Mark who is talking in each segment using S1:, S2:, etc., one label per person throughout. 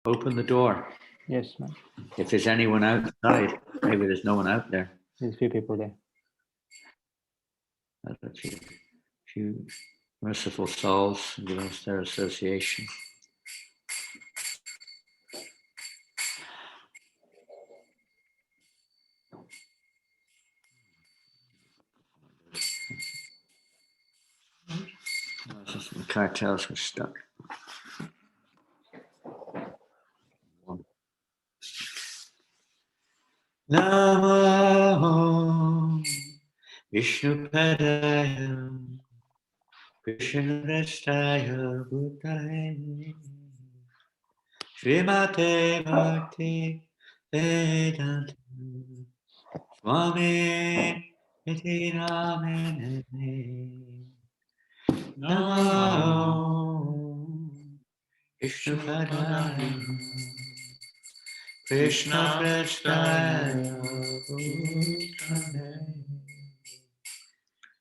S1: Open the door.
S2: Yes, ma'am.
S1: If there's anyone outside, maybe there's no one out there.
S2: There's a few people there.
S1: A few merciful souls, give us their association. The cartels were stuck. Namo Vishnu Padaya Krishna Rastaya Bhutale Srimate Bhakti Vedanta Swami Iti Namine Namo Vishnu Padaya Krishna Prasthaya Bhutale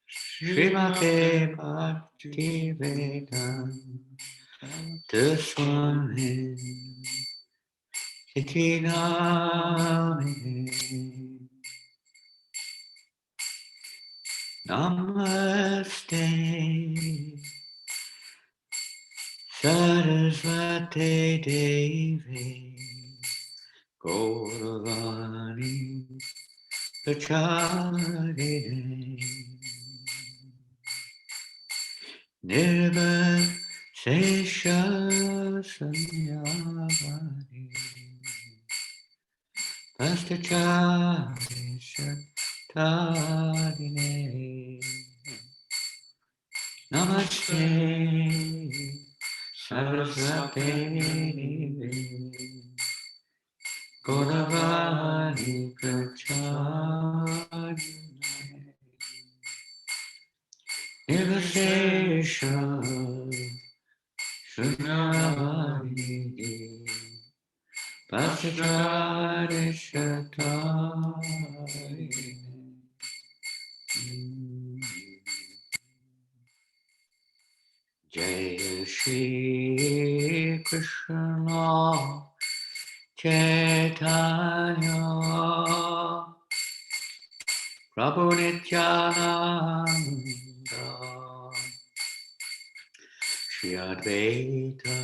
S1: Srimate Bhakti Vedanta Swami Iti Namine Namaste Saraswati Devi Gauravani Pracharine Nirvasesha Sanyavani Pastachari Shattadine Namaste Saraswati Gauravani Pracharine Nirvasesha Shunyavani Pastachari Shattadine Jai Shri Krishna Chaitanya Prabhu Nityananda Shri Advaita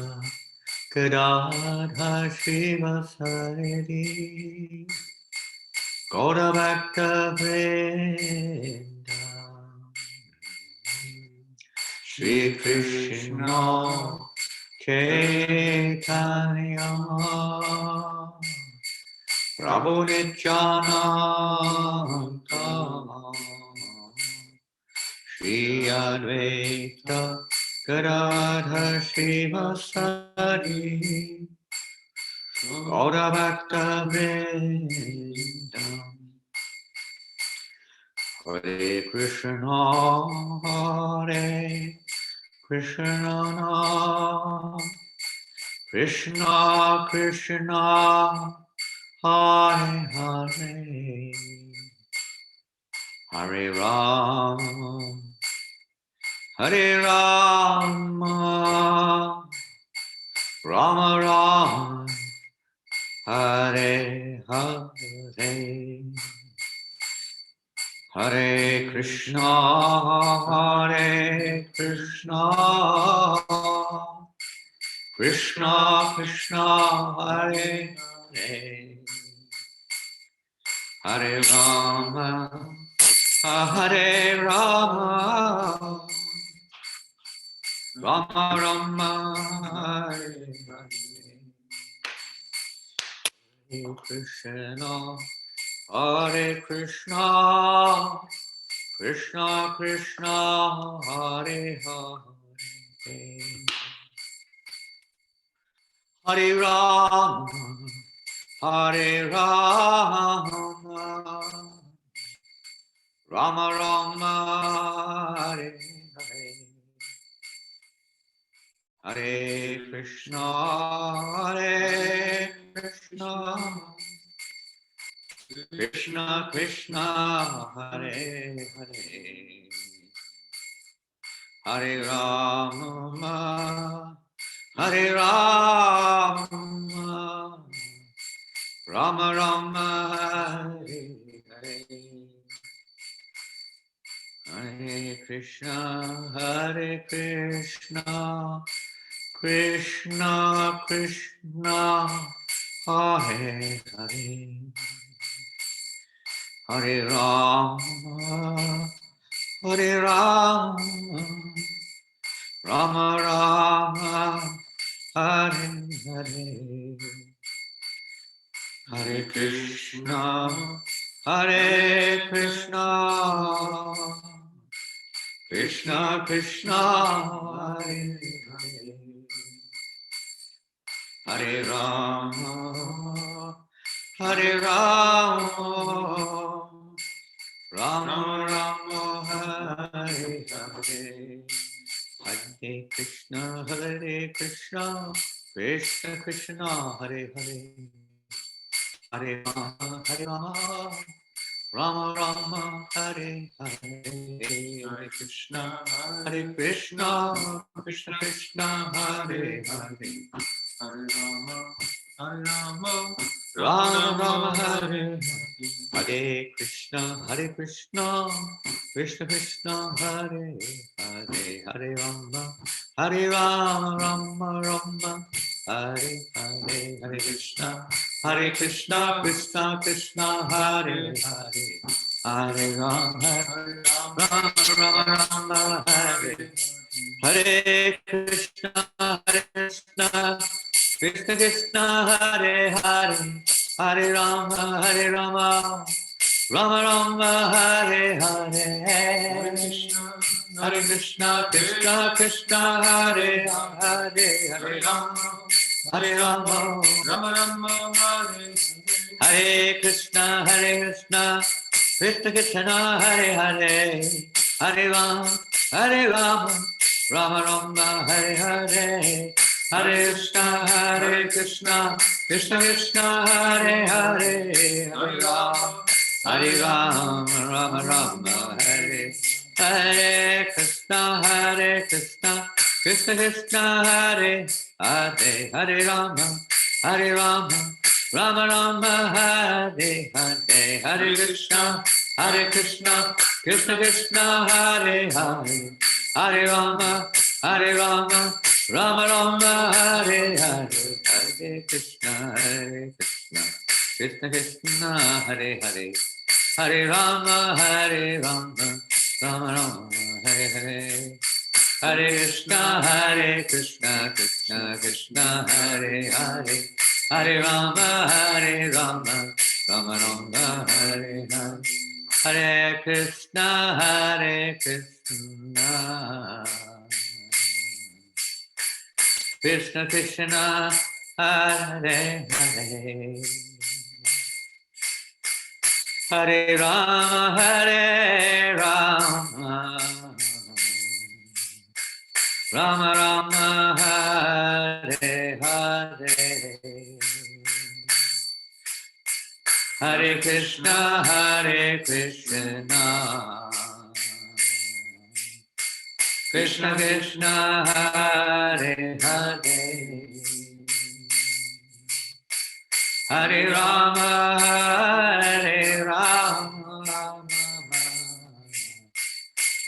S1: Gadadhar Srivasari Gaura Bhakta Vrinda Shri Krishna Chaitanya Prabhu Nityananda Shri Advaita Gadadhar Srivasari Gaura Bhakta Vrinda Hare Krishna Hare Krishna Krishna Krishna Hare Hare Hare Ram Hare Rama Rama Rama Hare Hare Hare Krishna Krishna Krishna Hare Hare Hare Rama Hare Rama Rama Rama Hare Hare Krishna Hare Krishna Krishna Krishna Hare Hare Hare Rama Hare Rama Rama Rama Hare Hare Hare Krishna Krishna Krishna Hare Hare Hare Rama Rama Rama Hare Hare, Hare Krishna Krishna Krishna Hare Hare, Hare Rama Hare Rama, Rama Rama Hare Hare, Hare Krishna Krishna Krishna Hare Hare, Hare Rama Hare Rama, Rama Rama Hare Hare, Hare Krishna Krishna Krishna Hare Hare, Hare Rama Rama Rama Hare Hare, Hare Krishna Krishna Krishna Hare Hare, Hare Rama Rama Rama Hare Hare, Krishna Krishna Krishna Hare Hare, Hare Rama Rama Rama Hare Hare, Hare Krishna Krishna Krishna Hare Hare, Hare Rama Rama Hare, Hare Krishna Krishna Krishna Hare Hare, Hare Rama Rama Rama Hare Hare, Hare Krishna Krishna Hare Hare, Hare Rama Rama Hare, Hare Krishna Krishna Krishna Hare Hare, Hare Rama Rama Rama Hare Hare, Hare Krishna Krishna Hare Hare, Hare Rama Rama Rama Hare, Hare Krishna Krishna Krishna Hare Hare, Hare Rama Rama Rama Hare Hare, Hare Krishna Krishna Krishna Hare Hare, Hare Rama Rama Rama Hare Hare, Hare Krishna Krishna Krishna Hare Hare, Hare Rama Rama Rama Hare Hare, Hare Krishna Krishna Krishna Hare Hare, Hare Rama Rama Rama Hare Hare, Hare Krishna Krishna Krishna Hare Hare, Hare Rama Rama Rama Hare Hare, Hare Krishna Krishna Krishna Hare Hare, Hare Rama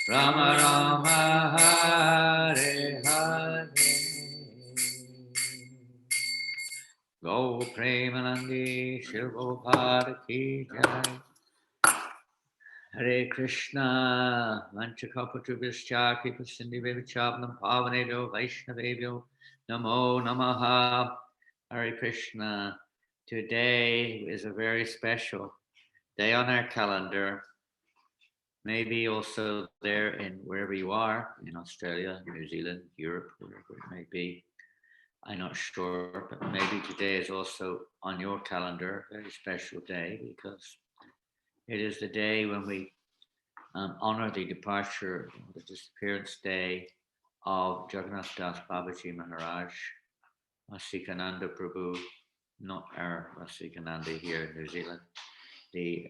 S1: Rama Rama Hare Hare, Go Premanandi Shiva Bharati Jai, Hare Krishna Vanchakapatubhyascha Kripasindhivivichabnam Pavanebhyo Vaishnavebhyo Namo Namaha. Hare Krishna. Today is a very special day on our calendar. Maybe also there in wherever you are, in Australia, New Zealand, Europe, wherever it may be. I'm not sure, but maybe today is also on your calendar, a very special day, because it is the day when we honor the departure, the disappearance day of Jagannath Das Babaji Maharaj, Rasikananda Prabhu, not our Rasikananda here in New Zealand, the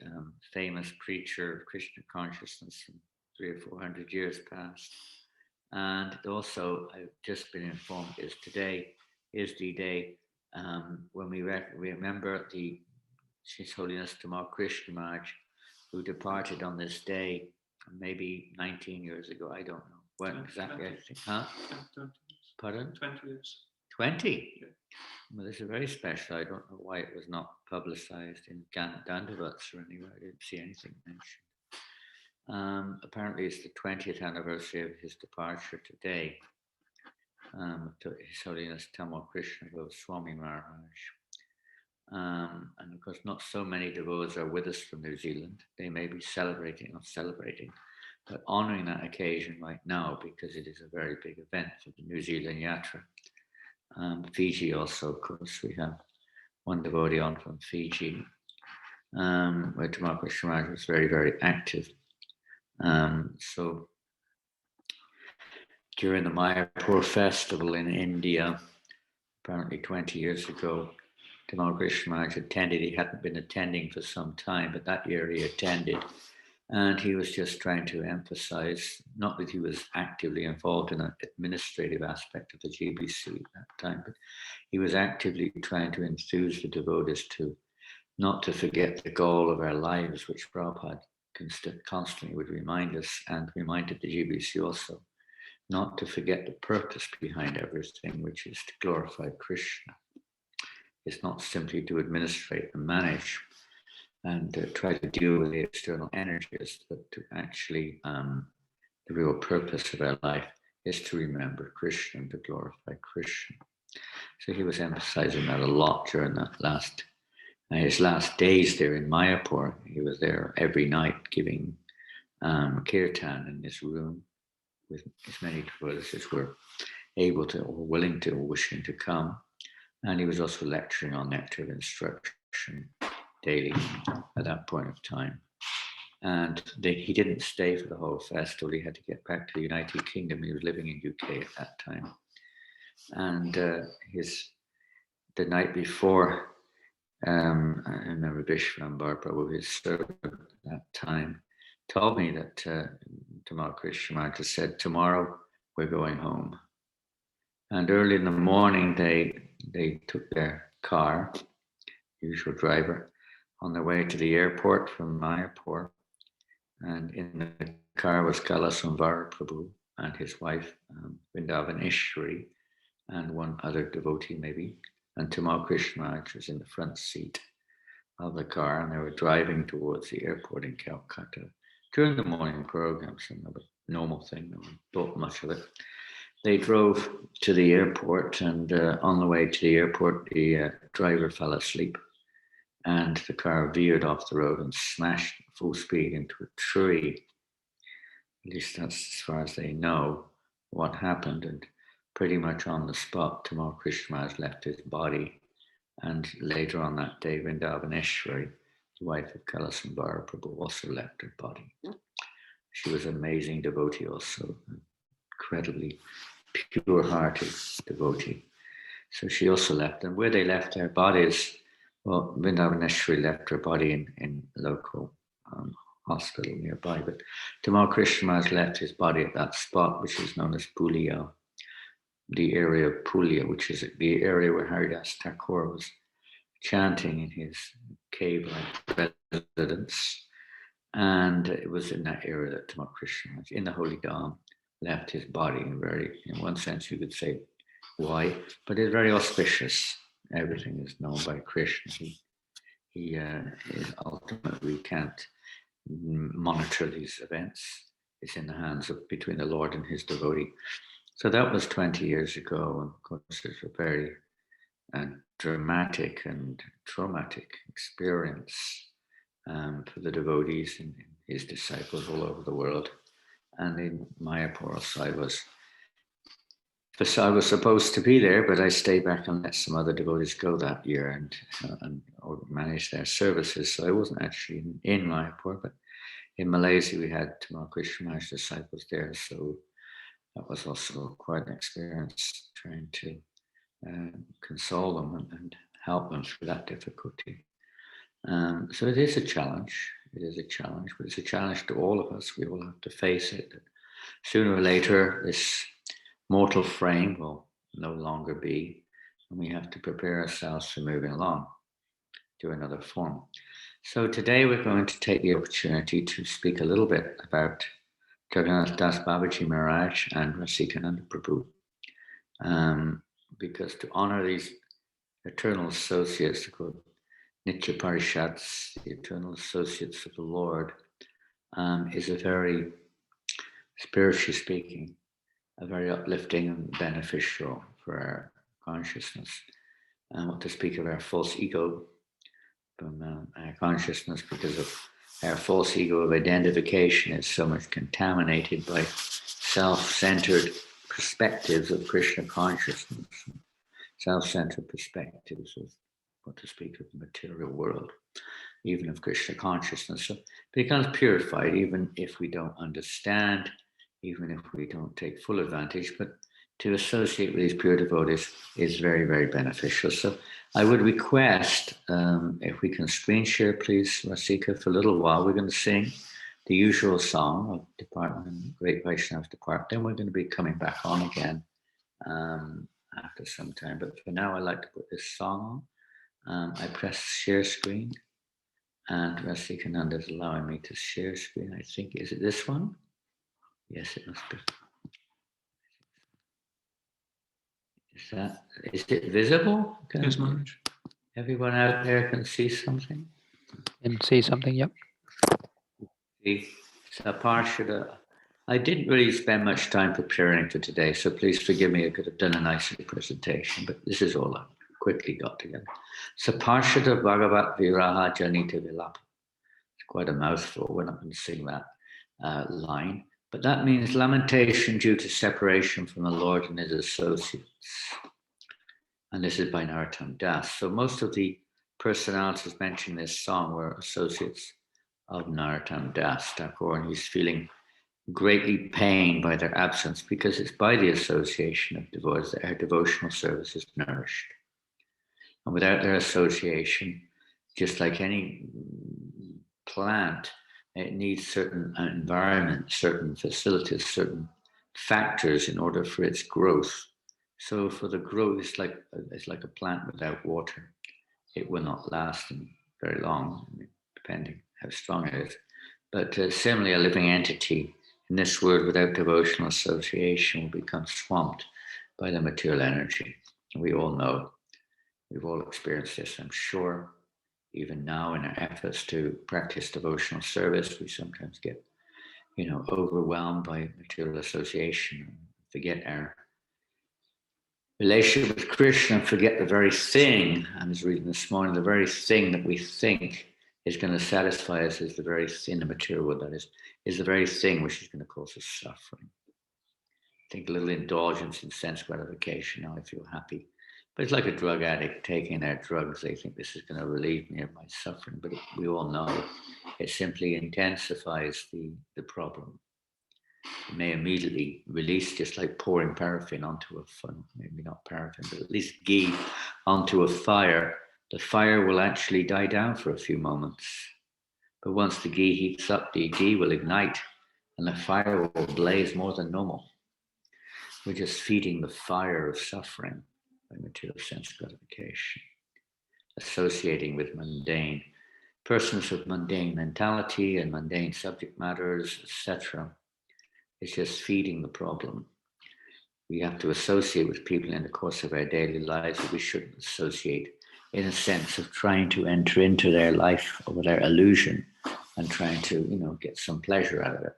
S1: famous preacher of Krishna consciousness from 300 or 400 years past. And also, I've just been informed, is today is the day when we remember the His Holiness Tamal Krishna Maharaj, who departed on this day, maybe 19 years ago. I don't know when exactly.
S2: 20.
S1: I think, huh?
S2: 20
S1: Pardon?
S2: 20 years. 20?
S1: Yeah. Well, this is very special. I don't know why it was not publicized in Dandavats or anywhere. I didn't see anything mentioned. Apparently, it's the 20th anniversary of his departure today. To His Holiness Tamal Krishna Goswami Maharaj. And of course, not so many devotees are with us from New Zealand. They may be celebrating, but honoring that occasion right now because it is a very big event for the New Zealand Yatra. Fiji also, of course, we have one devotee on from Fiji, where Tamal Krishna Maharaj was very, very active. So during the Mayapur festival in India, apparently 20 years ago, Tamal Krishna Maharaj attended. He hadn't been attending for some time, but that year he attended. And he was just trying to emphasize, not that he was actively involved in an administrative aspect of the GBC at that time, but he was actively trying to enthuse the devotees to not to forget the goal of our lives, which Prabhupada constantly would remind us and reminded the GBC also, not to forget the purpose behind everything, which is to glorify Krishna. It's not simply to administrate and manage and try to deal with the external energies, but to actually, the real purpose of our life is to remember Krishna and to glorify Krishna. So he was emphasizing that a lot during that his last days there in Mayapur. He was there every night giving kirtan in his room with as many devotees as were able to or willing to or wishing to come. And he was also lecturing on nectar of instruction daily at that point of time. And he didn't stay for the whole festival. He had to get back to the United Kingdom. He was living in UK at that time. And the night before, I remember Vishwan Mahaprabhu, his servant at that time, told me that Tamal Krishna Maharaj said, tomorrow we're going home. And early in the morning, they took their car, usual driver, on their way to the airport from Mayapur. And in the car was Kalasambara Prabhu and his wife, Vrindavan Ishwari, and one other devotee maybe. And Tamal Krishna Maharaj was in the front seat of the car, and they were driving towards the airport in Calcutta during the morning program, so a normal thing, no one thought much of it. They drove to the airport, and on the way to the airport, the driver fell asleep, and the car veered off the road and smashed full speed into a tree. At least that's as far as they know what happened. And pretty much on the spot, Tamal Krishna Maharaj left his body. And later on that day, Vrindavan Ishwari, the wife of Kalasambara Prabhu, also left her body. She was an amazing devotee also, incredibly pure-hearted devotee. So she also left. And where they left their bodies, well, Vrindavan Ishwari left her body in local hospital nearby, but Tamal Krishna Maharaj left his body at that spot, which is known as Pulia, the area of Pulia, which is the area where Haridas Thakur was chanting in his cave-like residence. And it was in that area that Tamal Krishna Maharaj, in the Holy Dham, left his body. In one sense, you could say why, but it's very auspicious. Everything is known by Krishna. He is ultimately, we can't monitor these events. It's in the hands of between the Lord and his devotee. So that was 20 years ago, and of course it's a very dramatic and traumatic experience for the devotees and his disciples all over the world. And in Mayapur also, I was supposed to be there, but I stayed back and let some other devotees go that year and manage their services. So I wasn't actually in Mayapur, but in Malaysia we had Tamal Krishna Maharaj disciples there. So that was also quite an experience, trying to console them and help them through that difficulty. So it is a challenge. It is a challenge, but it's a challenge to all of us. We will have to face it. Sooner or later, this mortal frame will no longer be, and we have to prepare ourselves for moving along. to another form. So today we're going to take the opportunity to speak a little bit about Jagannath Das Babaji Marriage and Rasikananda Prabhu. Because to honor these eternal associates, called Nitya Parishats, the eternal associates of the Lord, is a very, spiritually speaking, a very uplifting and beneficial for our consciousness. What to speak of our false ego from our consciousness, because of our false ego of identification is so much contaminated by self-centered perspectives of Krishna consciousness, self-centered perspectives of what to speak of the material world, even of Krishna consciousness. So it becomes purified, even if we don't understand, even if we don't take full advantage, but to associate with these pure devotees is very, very beneficial. So I would request, if we can screen share, please, Rasika, for a little while. We're going to sing the usual song of department, Great Vaishnava Depart. Then we're going to be coming back on again after some time. But for now, I'd like to put this song on. I press share screen, and Rasikananda is allowing me to share screen. I think, is it this one? Yes, it must be. Is it visible?
S2: Yes, Maharaj.
S1: Everyone out there can see something?
S3: And see something, yep.
S1: So Parshada, I didn't really spend much time preparing for today, so please forgive me. I could have done a nicer presentation, but this is all I quickly got together. So Parshada Bhagavat Viraha Janita Vilapa. It's quite a mouthful. We're not going to sing that line. But that means lamentation due to separation from the Lord and his associates. And this is by Narottam Das. So most of the personalities mentioned in this song were associates of Narottam Das Thakur, and he's feeling greatly pained by their absence, because it's by the association of devotees that our devotional service is nourished. And without their association, just like any plant, it needs certain environment, certain facilities, certain factors in order for its growth. So for the growth, it's like a plant without water. It will not last very long, depending how strong it is. But similarly, a living entity in this world without devotional association will become swamped by the material energy. We all know, we've all experienced this, I'm sure. Even now in our efforts to practice devotional service, we sometimes get, overwhelmed by material association, and forget our relationship with Krishna, and forget the very thing, I was reading this morning, the very thing that we think is going to satisfy us is the very thing, the material world that is the very thing which is going to cause us suffering. I think a little indulgence in sense gratification, now I feel happy. But it's like a drug addict taking their drugs. They think this is going to relieve me of my suffering, but we all know it simply intensifies the problem. It may immediately release, just like pouring paraffin onto a fire, maybe not paraffin, but at least ghee onto a fire. The fire will actually die down for a few moments. But once the ghee heats up, the ghee will ignite and the fire will blaze more than normal. We're just feeding the fire of suffering by material sense gratification, associating with mundane persons with mundane mentality and mundane subject matters, etc. It's just feeding the problem. We have to associate with people in the course of our daily lives that we shouldn't associate, in a sense of trying to enter into their life or their illusion and trying to, get some pleasure out of it.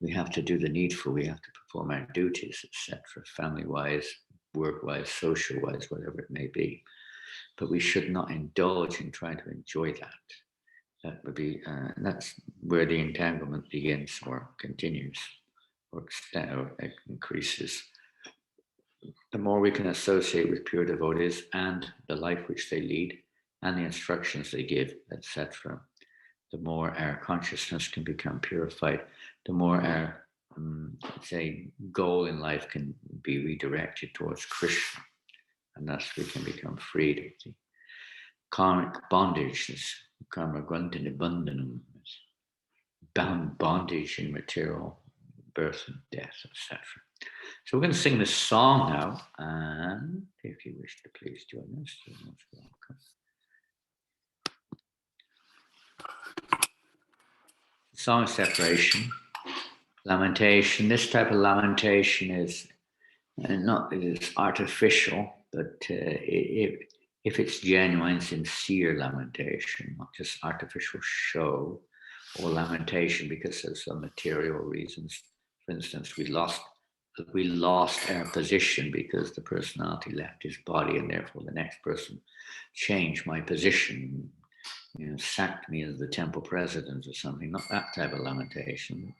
S1: We have to do the needful. We have to perform our duties, etc., family-wise, work-wise, social-wise, whatever it may be. But we should not indulge in trying to enjoy that. That would be, that's where the entanglement begins or continues or increases. The more we can associate with pure devotees and the life which they lead and the instructions they give, etc., the more our consciousness can become purified, the more our, goal in life can be redirected towards Krishna, and thus we can become freed of the karmic bondage, this karma granta nibandhanam, bound bondage in material birth and death, etc. So we're going to sing this song now, and if you wish to please join us, you're most welcome. song of separation, lamentation. This type of lamentation is not is artificial, but if it's genuine, sincere lamentation, not just artificial show or lamentation because of some material reasons. For instance, we lost our position because the personality left his body, and therefore the next person changed my position, sacked me as the temple president or something. Not that type of lamentation.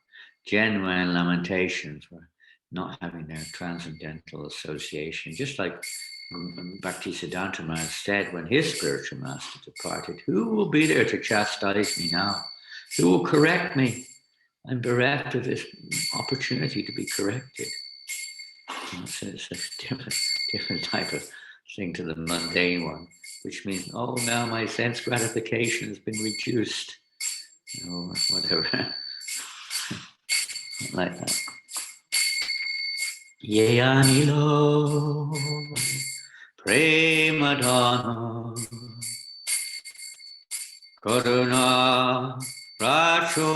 S1: Genuine lamentation for not having their transcendental association, just like Bhaktisiddhanta Maharaj said when his spiritual master departed, who will be there to chastise me now? Who will correct me? I'm bereft of this opportunity to be corrected. So it's a different type of thing to the mundane one, which means, oh, now my sense gratification has been reduced, or whatever, like that. Yeyanilo Premadana Karuna Racho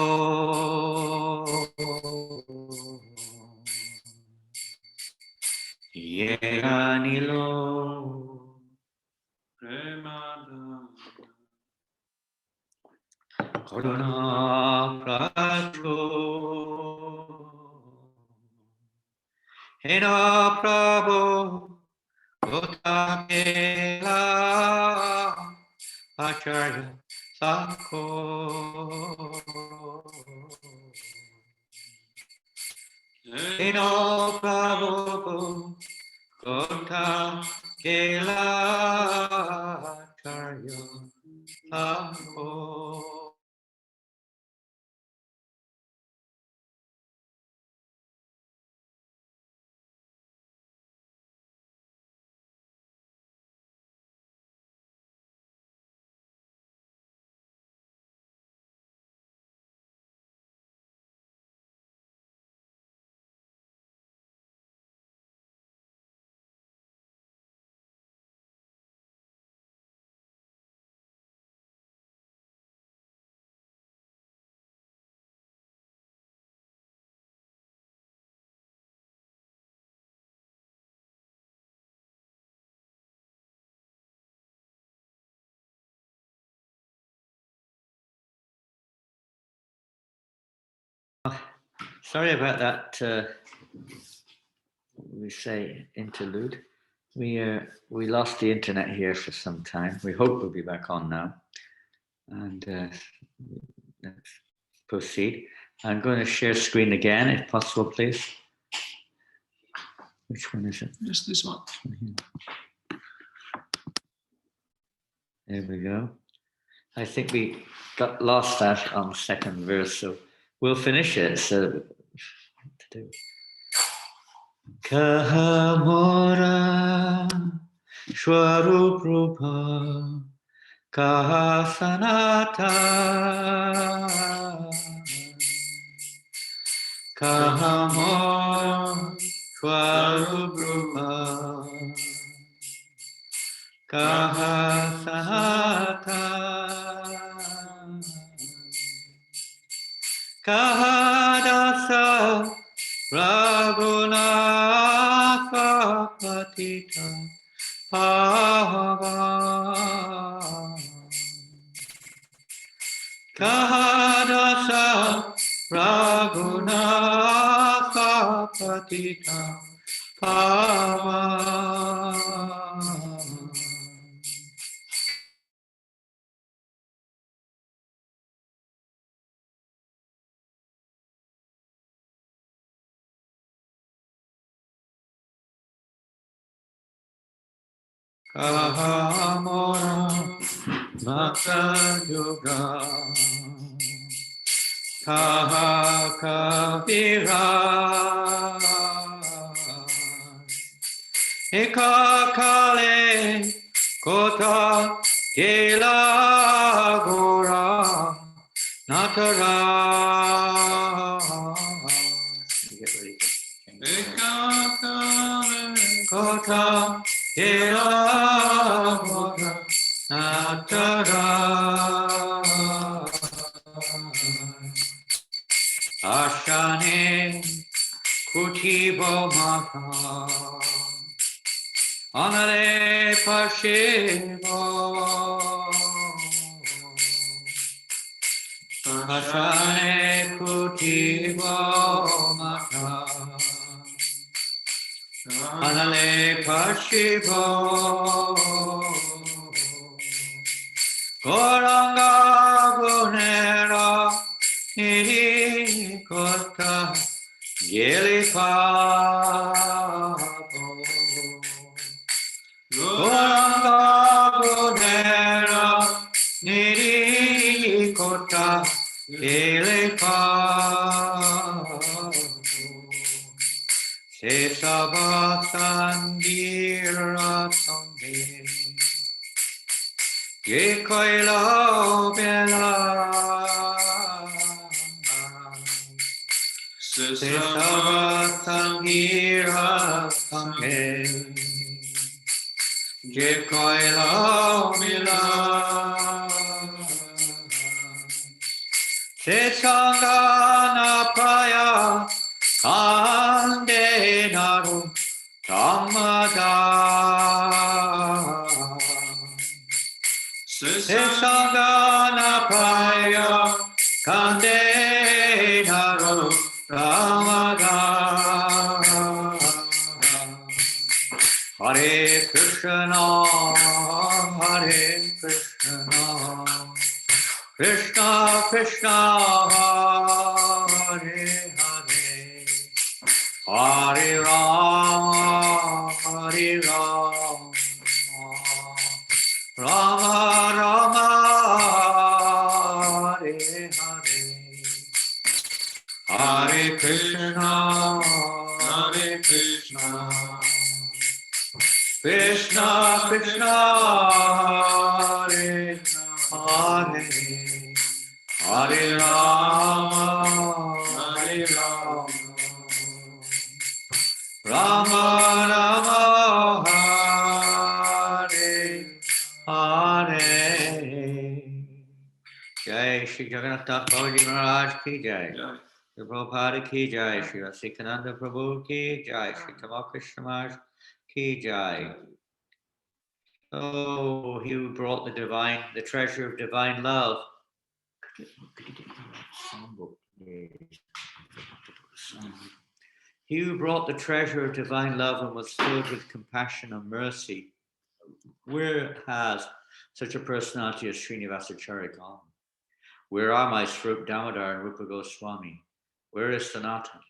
S1: Yeyanilo Premadana Karuna Racho Hena Prabhu Utakela Acharya Sakho Hena Prabhu Utakela Acharya Sakho. Sorry about that. We say interlude. We lost the internet here for some time. We hope we'll be back on now. And let's proceed. I'm going to share screen again, if possible, please. Which one is it?
S2: Just this one.
S1: There we go. I think we got lost that on the second verse, so we'll finish it. So, to do. Kahamora Shwaruprupa Kahasanata Kahamora Shwaruprupa Kahasanata Kahadasa Raghunatha Patita Pava Kahadasa Raghunatha Patita Pava. Kahamora Bhakta Yoga Kaha Kavira Eka Kale Kota Kela Gora Natara. Get ready. Eka Kale Kota Kela Gora Natara. Shivo Mata Anale Pashivo Ashane Kutivo Mata Anale Pashivo Goranga Gunera Niri Kota Gili Papo Goranga Gunera Niri Kota Gili Papo Se Sabatangira Sangye Ye Koilo Bela Se Sabatangira Sangye Ye Koilo Bela Se Sangana Praya Kande Naru Tamada Sesagana Praya Kande Naru Tamada Hare Krishna Hare Krishna Krishna Krishna Hare Hare Hare Rama, Hare Rama, Rama Rama, Hare Hare. Hare Krishna, Hare Krishna, Krishna Krishna, Hare Hare. Hare Rama, Hare Rama. Rama Rama Hare Hare. Jai Shri Jagannath Babaji Marriage ki jai. Shri Prabhupada ki jai. Shri Rasikananda Prabhu ki jai. Shri Krishna Maharaj ki jai. Oh, he who brought the treasure of divine love. He who brought the treasure of divine love and was filled with compassion and mercy. Where has such a personality as Srinivasacharya gone? Where are my Swarup Damodar and Rupa Goswami? Where is Sanatan?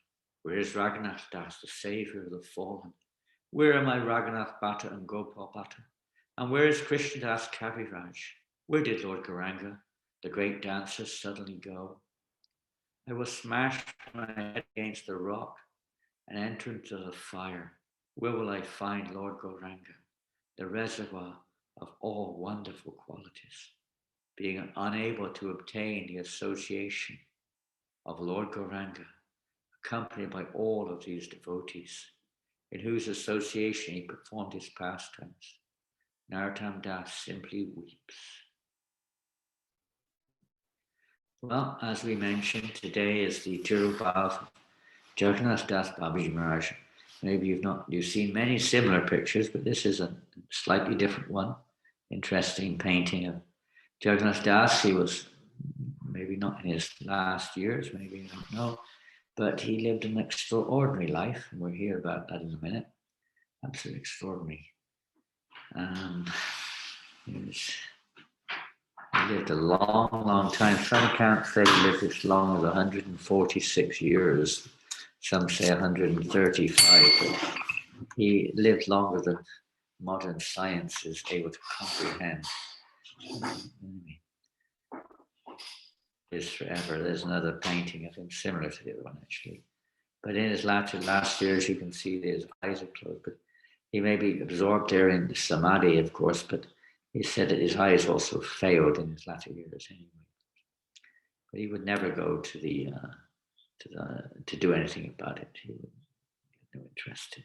S1: Where is Raghunath Das, the savior of the fallen? Where are my Raghunath Bhatta and Gopal Bhatta? And where is Krishnadas Kaviraj? Where did Lord Gauranga, the great dancer, suddenly go? I will smash my head against the rock and enter into the fire. Where will I find Lord Gauranga, the reservoir of all wonderful qualities? Being unable to obtain the association of Lord Gauranga, accompanied by all of these devotees, in whose association he performed his pastimes, Narottam Das simply weeps. Well, as we mentioned, today is the Tirupal of Jagannath Das Babaji Marriage. Maybe you've seen many similar pictures, but this is a slightly different one. Interesting painting of Jagannath Das. He was maybe not in his last years, maybe, I don't know, but he lived an extraordinary life, and we'll hear about that in a minute. Absolutely extraordinary. He lived a long, long time. Some accounts say he lived as long as 146 years. Some say 135, but he lived longer than modern science is able to comprehend. Is forever. There's another painting of him similar to the other one, actually. But in his last years, you can see that his eyes are closed. But he may be absorbed there in the samadhi, of course, but he said that his eyes also failed in his latter years anyway. But he would never go to do anything about it. He would have no interest in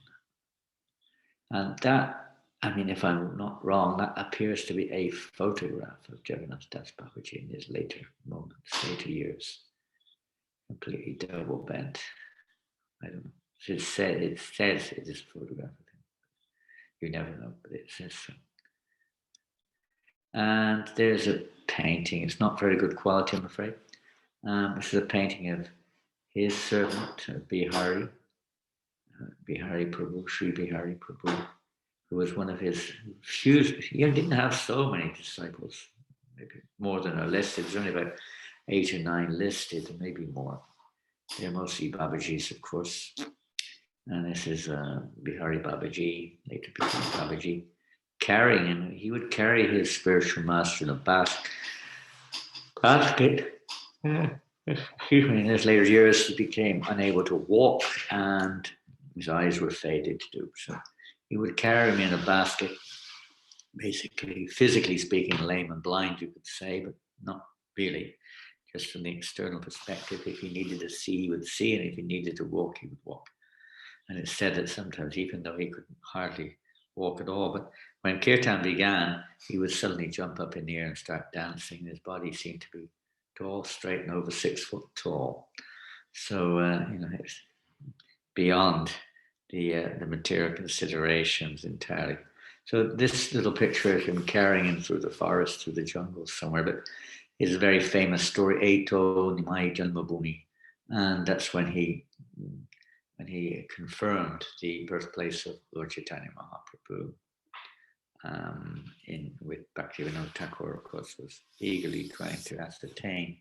S1: that. And that, I mean, if I'm not wrong, that appears to be a photograph of Jagannath Das Babaji in his later moments, later years. Completely double bent. I don't know, So it says it is a photograph of him. You never know, but it says so. And there's a painting. It's not very good quality, I'm afraid. This is a painting of his servant, Bihari Prabhu, Sri Bihari Prabhu, who was one of his few. He didn't have so many disciples, maybe more than are listed. There's only about 8 or 9 listed, maybe more. They're mostly Babajis, of course. And this is Bihari Babaji, later became Babaji, carrying him. He would carry his spiritual master in a basket. In his later years, he became unable to walk and his eyes were faded too. So he would carry him in a basket, basically, physically speaking, lame and blind, you could say, but not really. Just from the external perspective, if he needed to see, he would see, and if he needed to walk, he would walk. And it's said that sometimes, even though he could hardly walk at all, but when Kirtan began, he would suddenly jump up in the air and start dancing. His body seemed to be tall, straight, and over 6 foot tall. So, it's beyond the material considerations entirely. So this little picture of him carrying him through the forest, through the jungle somewhere, but is a very famous story, Eto Nimai Janmabhumi. And that's when he confirmed the birthplace of Lordchitanya Mahaprabhu with Bhaktivinoda Thakur, of course, was eagerly trying to ascertain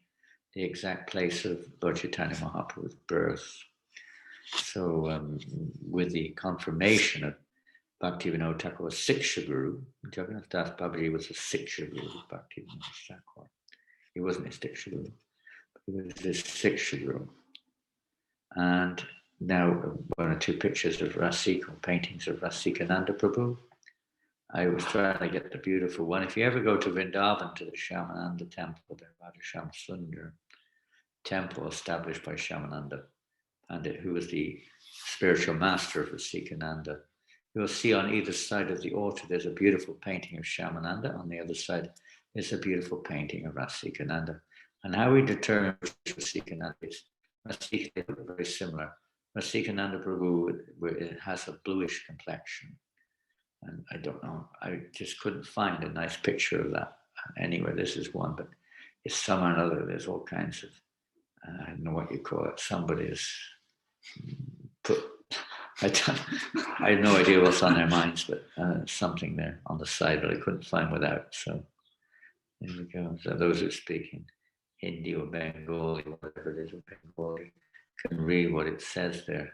S1: the exact place of Lordchitanya Mahaprabhu's birth. So with the confirmation of Bhaktivinoda Thakur's Siksha Guru, Jagannath Das Babaji was a Siksha Guru of Bhaktivinoda Thakur. He wasn't his Diksha Guru, but he was his Siksha Guru. And now 1 or 2 pictures of paintings of Rasikananda Prabhu. I was trying to get the beautiful one. If you ever go to Vrindavan, to the Shamananda temple, the Radhasham Sundar temple established by Shamananda Pandit, who was the spiritual master of Rasikananda, you'll see on either side of the altar there's a beautiful painting of Shamananda. On the other side, there's a beautiful painting of Rasikananda. And how we determine which Rasikananda is, Rasikananda look very similar. Rasikananda Prabhu has a bluish complexion. And I don't know, I just couldn't find a nice picture of that anywhere. This is one, but it's somewhere or another. There's all kinds of, I don't know what you call it. Somebody's put, I have no idea what's on their minds, but something there on the side, but I couldn't find without. So there we go. So those who speak in Hindi or Bengali, whatever it is, or Bengali, can read what it says there.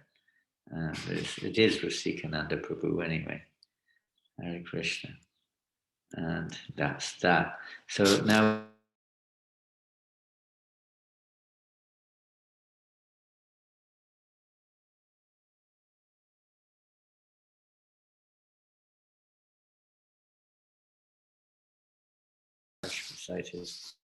S1: It is Rasikananda Prabhu anyway. Hare Krishna. And that's that. So now reciters.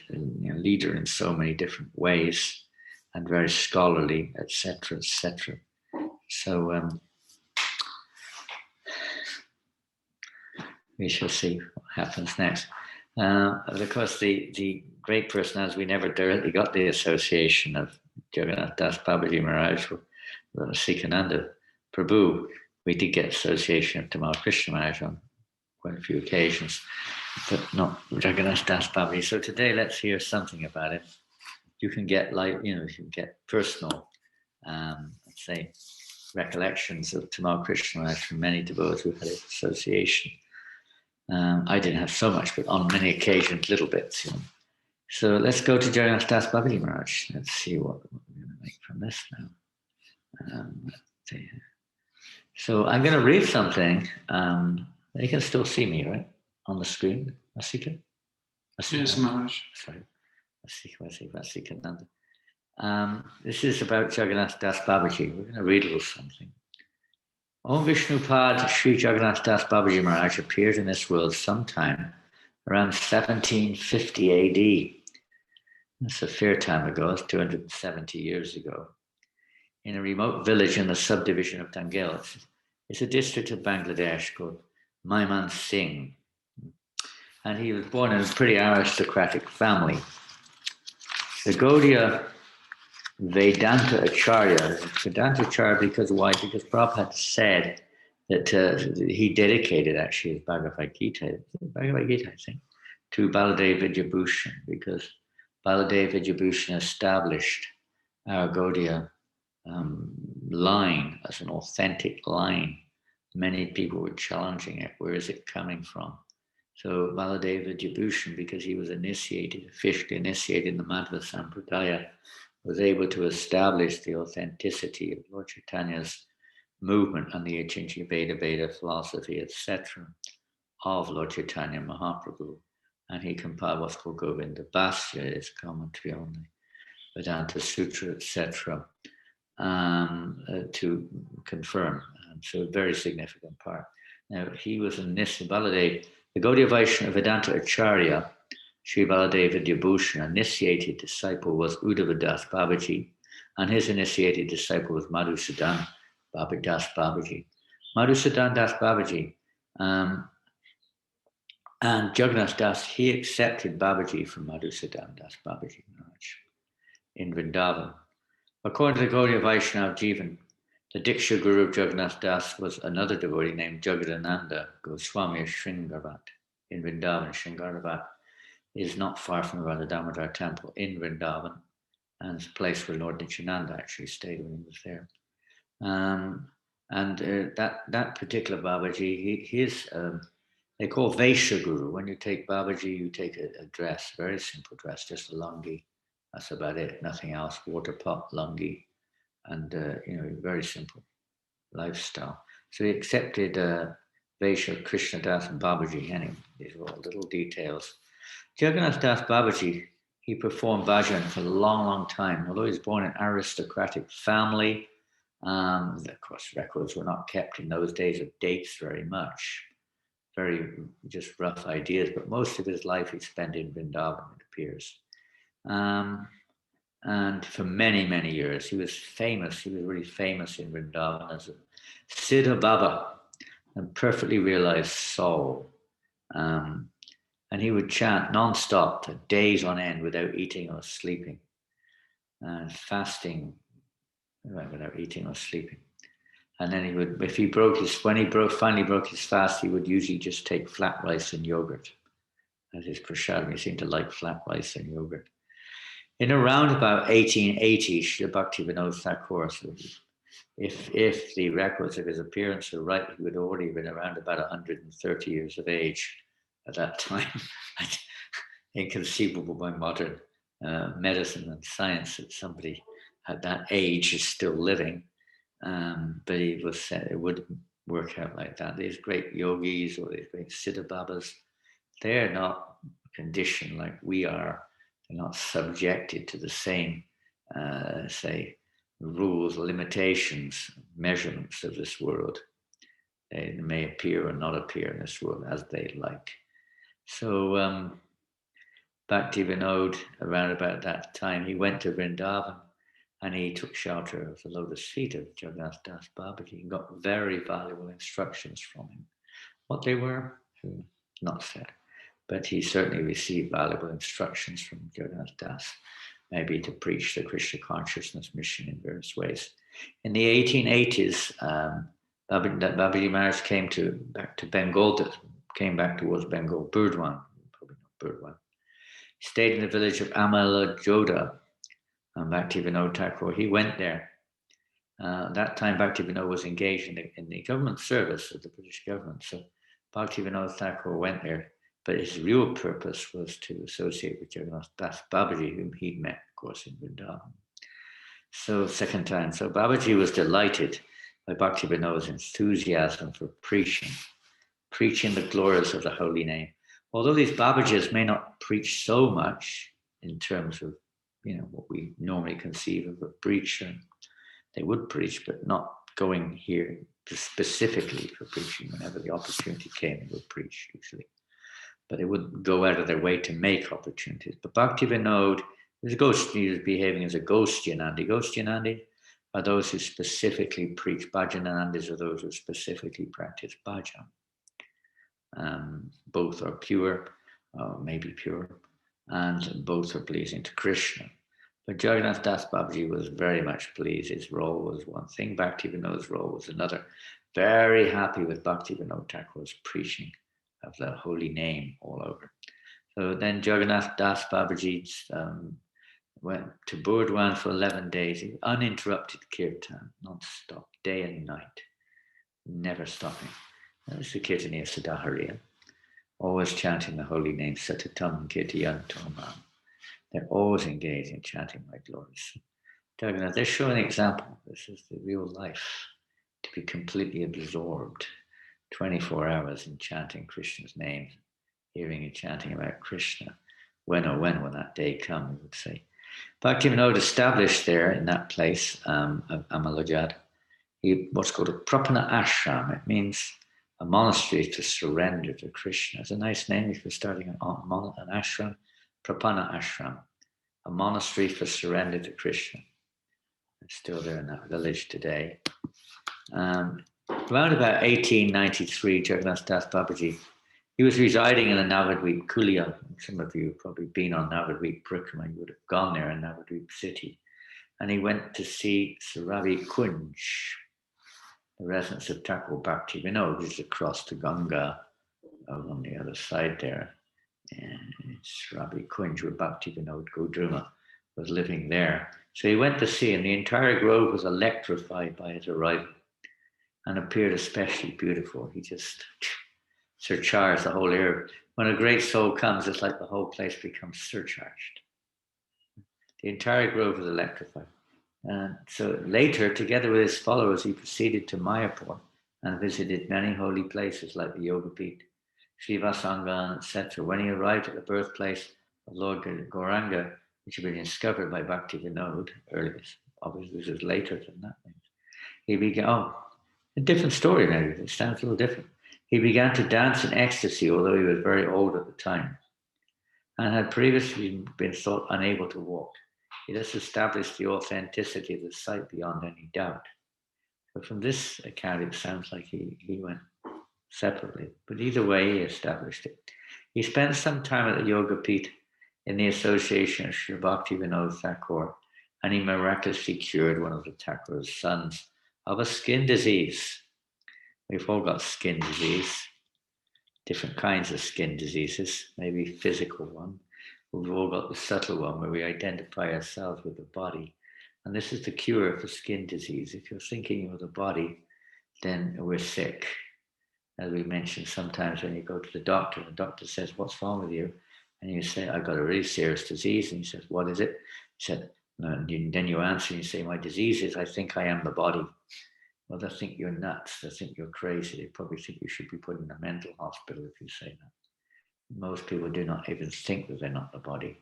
S1: Leader in so many different ways and very scholarly, etc., etc. So we shall see what happens next. Of course, the great personalities, we never directly got the association of Jagannath Das Babaji Marriage with Rasikananda Prabhu. We did get association of Tamal Krishna Maharaj on quite a few occasions, but not Jagannath Das Babaji. So today, let's hear something about it. You can get you can get personal, let's say, recollections of Tamal Krishna Maharaj from many devotees who had association. I didn't have so much, but on many occasions, little bits. So let's go to Jagannath Das Babaji Maharaj. Let's see what we're going to make from this now. So I'm going to read something. You can still see me, right? On the screen, Rasika?
S2: Yes, Maharaj.
S1: Sorry. Rasikananda. This is about Jagannath Das Babaji. We're going to read a little something. Om Vishnupad Sri Jagannath Das Babaji Maharaj appeared in this world sometime around 1750 AD. That's a fair time ago, it's 270 years ago, in a remote village in the subdivision of Dangel. It's a district of Bangladesh called Maiman Singh. And he was born in a pretty aristocratic family. The Gaudiya Vedanta Acharya because why? Because Prabhupada said that he dedicated actually his Bhagavad Gita, I think, to Baladev Vidyabhushan, because Baladev Vidyabhushan established our Gaudiya line as an authentic line. Many people were challenging it. Where is it coming from? So Baladeva Vidyabhushan, because he was officially initiated in the Madhva Sampradaya, was able to establish the authenticity of Lordchitanya's movement and the Achinchya Veda philosophy, etc., of Lordchitanya Mahaprabhu. And he compiled what's called Govinda Bhasya, his commentary on the Vedanta Sutra, etc., to confirm. And so a very significant part. Now, he was in this, Baladev, the Gaudiya Vaishnava Vedanta Acharya, Sri Baladev Vidyabhushan, initiated disciple was Uddhavadas Babaji, and his initiated disciple was Madhusudan Das Babaji. Madhusudan Das Babaji and Jagannath Das, he accepted Babaji from Madhusudan Das Babaji Maharaj in Vrindavan. According to the Gaudiya Vaishnava Jivan, the Diksha Guru of Jagannath Das was another devotee named Jaganananda Goswami of Shringaravat in Vrindavan. Shringaravat is not far from the Radha Damodar temple in Vrindavan, and it's a place where Lord Nityananda actually stayed when he was there. That particular Babaji, they call Vaishya Guru. When you take Babaji, you take a dress, very simple dress, just a lungi. That's about it, nothing else. Water pot, lungi, and very simple lifestyle. So he accepted Vaishya, Krishna Das, and Babaji. Anyway, these are all little details. Jagannath Das Babaji, he performed bhajan for a long, long time. Although he was born in an aristocratic family, of course, records were not kept in those days of dates very much. Very just rough ideas, but most of his life he spent in Vrindavan, it appears. And for many, many years, he was famous. He was really famous in Vrindavan as a Siddha Baba, a perfectly realized soul. And he would chant non-stop for days on end without eating or sleeping, and fasting without eating or sleeping. And then he would, when he finally broke his fast, he would usually just take flat rice and yogurt as his prasadam. He seemed to like flat rice and yogurt. In around about 1880, Srila Bhaktivinoda Thakur, if the records of his appearance are right, he would already have been around about 130 years of age at that time. Inconceivable by modern medicine and science that somebody at that age is still living. But he was said it wouldn't work out like that. These great yogis or these great Siddha Babas, they're not conditioned like we are. They're not subjected to the same, rules, limitations, measurements of this world. They may appear or not appear in this world as they like. So Bhaktivinoda, around about that time, he went to Vrindavan and he took shelter of the lotus feet of Jagannath Das Babaji and got very valuable instructions from him. What they were, not said, but he certainly received valuable instructions from Jagannath Das, maybe to preach the Krishna consciousness mission in various ways. In the 1880s, Babaji Marriage came back to Bengal, came back towards Bengal, Burdwan, probably not Burdwan. He stayed in the village of Amala Joda, and Bhaktivinoda Thakur, he went there. That time Bhaktivinoda was engaged in the government service of the British government, so Bhaktivinoda Thakur went there, but his real purpose was to associate with Jagannath Das Babaji, whom he'd met, of course, in Vrindavan. So second time, so Babaji was delighted by Bhaktivinoda's enthusiasm for preaching the glories of the holy name. Although these Babajis may not preach so much in terms of, what we normally conceive of a preacher, they would preach, but not going here specifically for preaching. Whenever the opportunity came, they would preach usually. But they wouldn't go out of their way to make opportunities. But Bhaktivinoda, he was behaving as a Goswami. are those who specifically preach Bhajanandis, or those who specifically practice bhajan. Both are pure, or maybe pure, and both are pleasing to Krishna. But Jagannath Das Babaji was very much pleased. His role was one thing, Bhaktivinoda's role was another. Very happy with Bhaktivinoda Thakur's preaching of the holy name all over. So then Jagannath Das Babaji went to Burdwan for 11 days. Uninterrupted kirtan, non-stop, day and night, never stopping. That's the Kirtaniya Sadahariya, always chanting the holy name, Satatam Kirtiyantomam. They're always engaged in chanting my glories. Jagannath, they're showing an example. This is the real life, to be completely absorbed 24 hours in chanting Krishna's name, hearing and chanting about Krishna. When will that day come, we would say. Bhaktivinoda established there in that place of Amalajad, what's called a Prapana Ashram. It means a monastery to surrender to Krishna. It's a nice name if you're starting an ashram. Prapana Ashram, a monastery for surrender to Krishna. It's still there in that village today. Around about 1893, Jagannath Das Babaji, he was residing in the Navadvip Kulia. Some of you have probably been on Navadvip Parikrama. You would have gone there in Navadvip city. And he went to see Sarabi Kunj, the residence of Thakur Bhaktivinoda, who's across the Ganga on the other side there. And it's Rabbi Kunj, where Bhaktivinoda Godruma was living there. So he went to see him. The entire grove was electrified by his arrival and appeared especially beautiful. He just surcharged the whole air. When a great soul comes, it's like the whole place becomes surcharged. The entire grove was electrified. And so later, together with his followers, he proceeded to Mayapur and visited many holy places like the Yoga Pit, Shivasangan, etc. When he arrived at the birthplace of Lord Gauranga, which had been discovered by Bhaktivinoda earlier, obviously this was later than that. He began, a different story now, it sounds a little different. He began to dance in ecstasy, although he was very old at the time, and had previously been thought unable to walk. He thus established the authenticity of the sight beyond any doubt. But from this account, it sounds like he went separately. But either way, he established it. He spent some time at the Yoga Pit in the association of Sri Bhaktivinoda Thakur, and he miraculously cured one of the Thakur's sons of a skin disease. We've all got skin disease, different kinds of skin diseases, maybe physical one. We've all got the subtle one where we identify ourselves with the body. And this is the cure for skin disease. If you're thinking of the body, then we're sick. As we mentioned, sometimes when you go to the doctor says, "What's wrong with you?" And you say, "I've got a really serious disease." And he says, "What is it?" He said, no, and then you answer and you say, "My disease is I think I am the body." Well, they think you're nuts. They think you're crazy. They probably think you should be put in a mental hospital if you say that. Most people do not even think that they're not the body.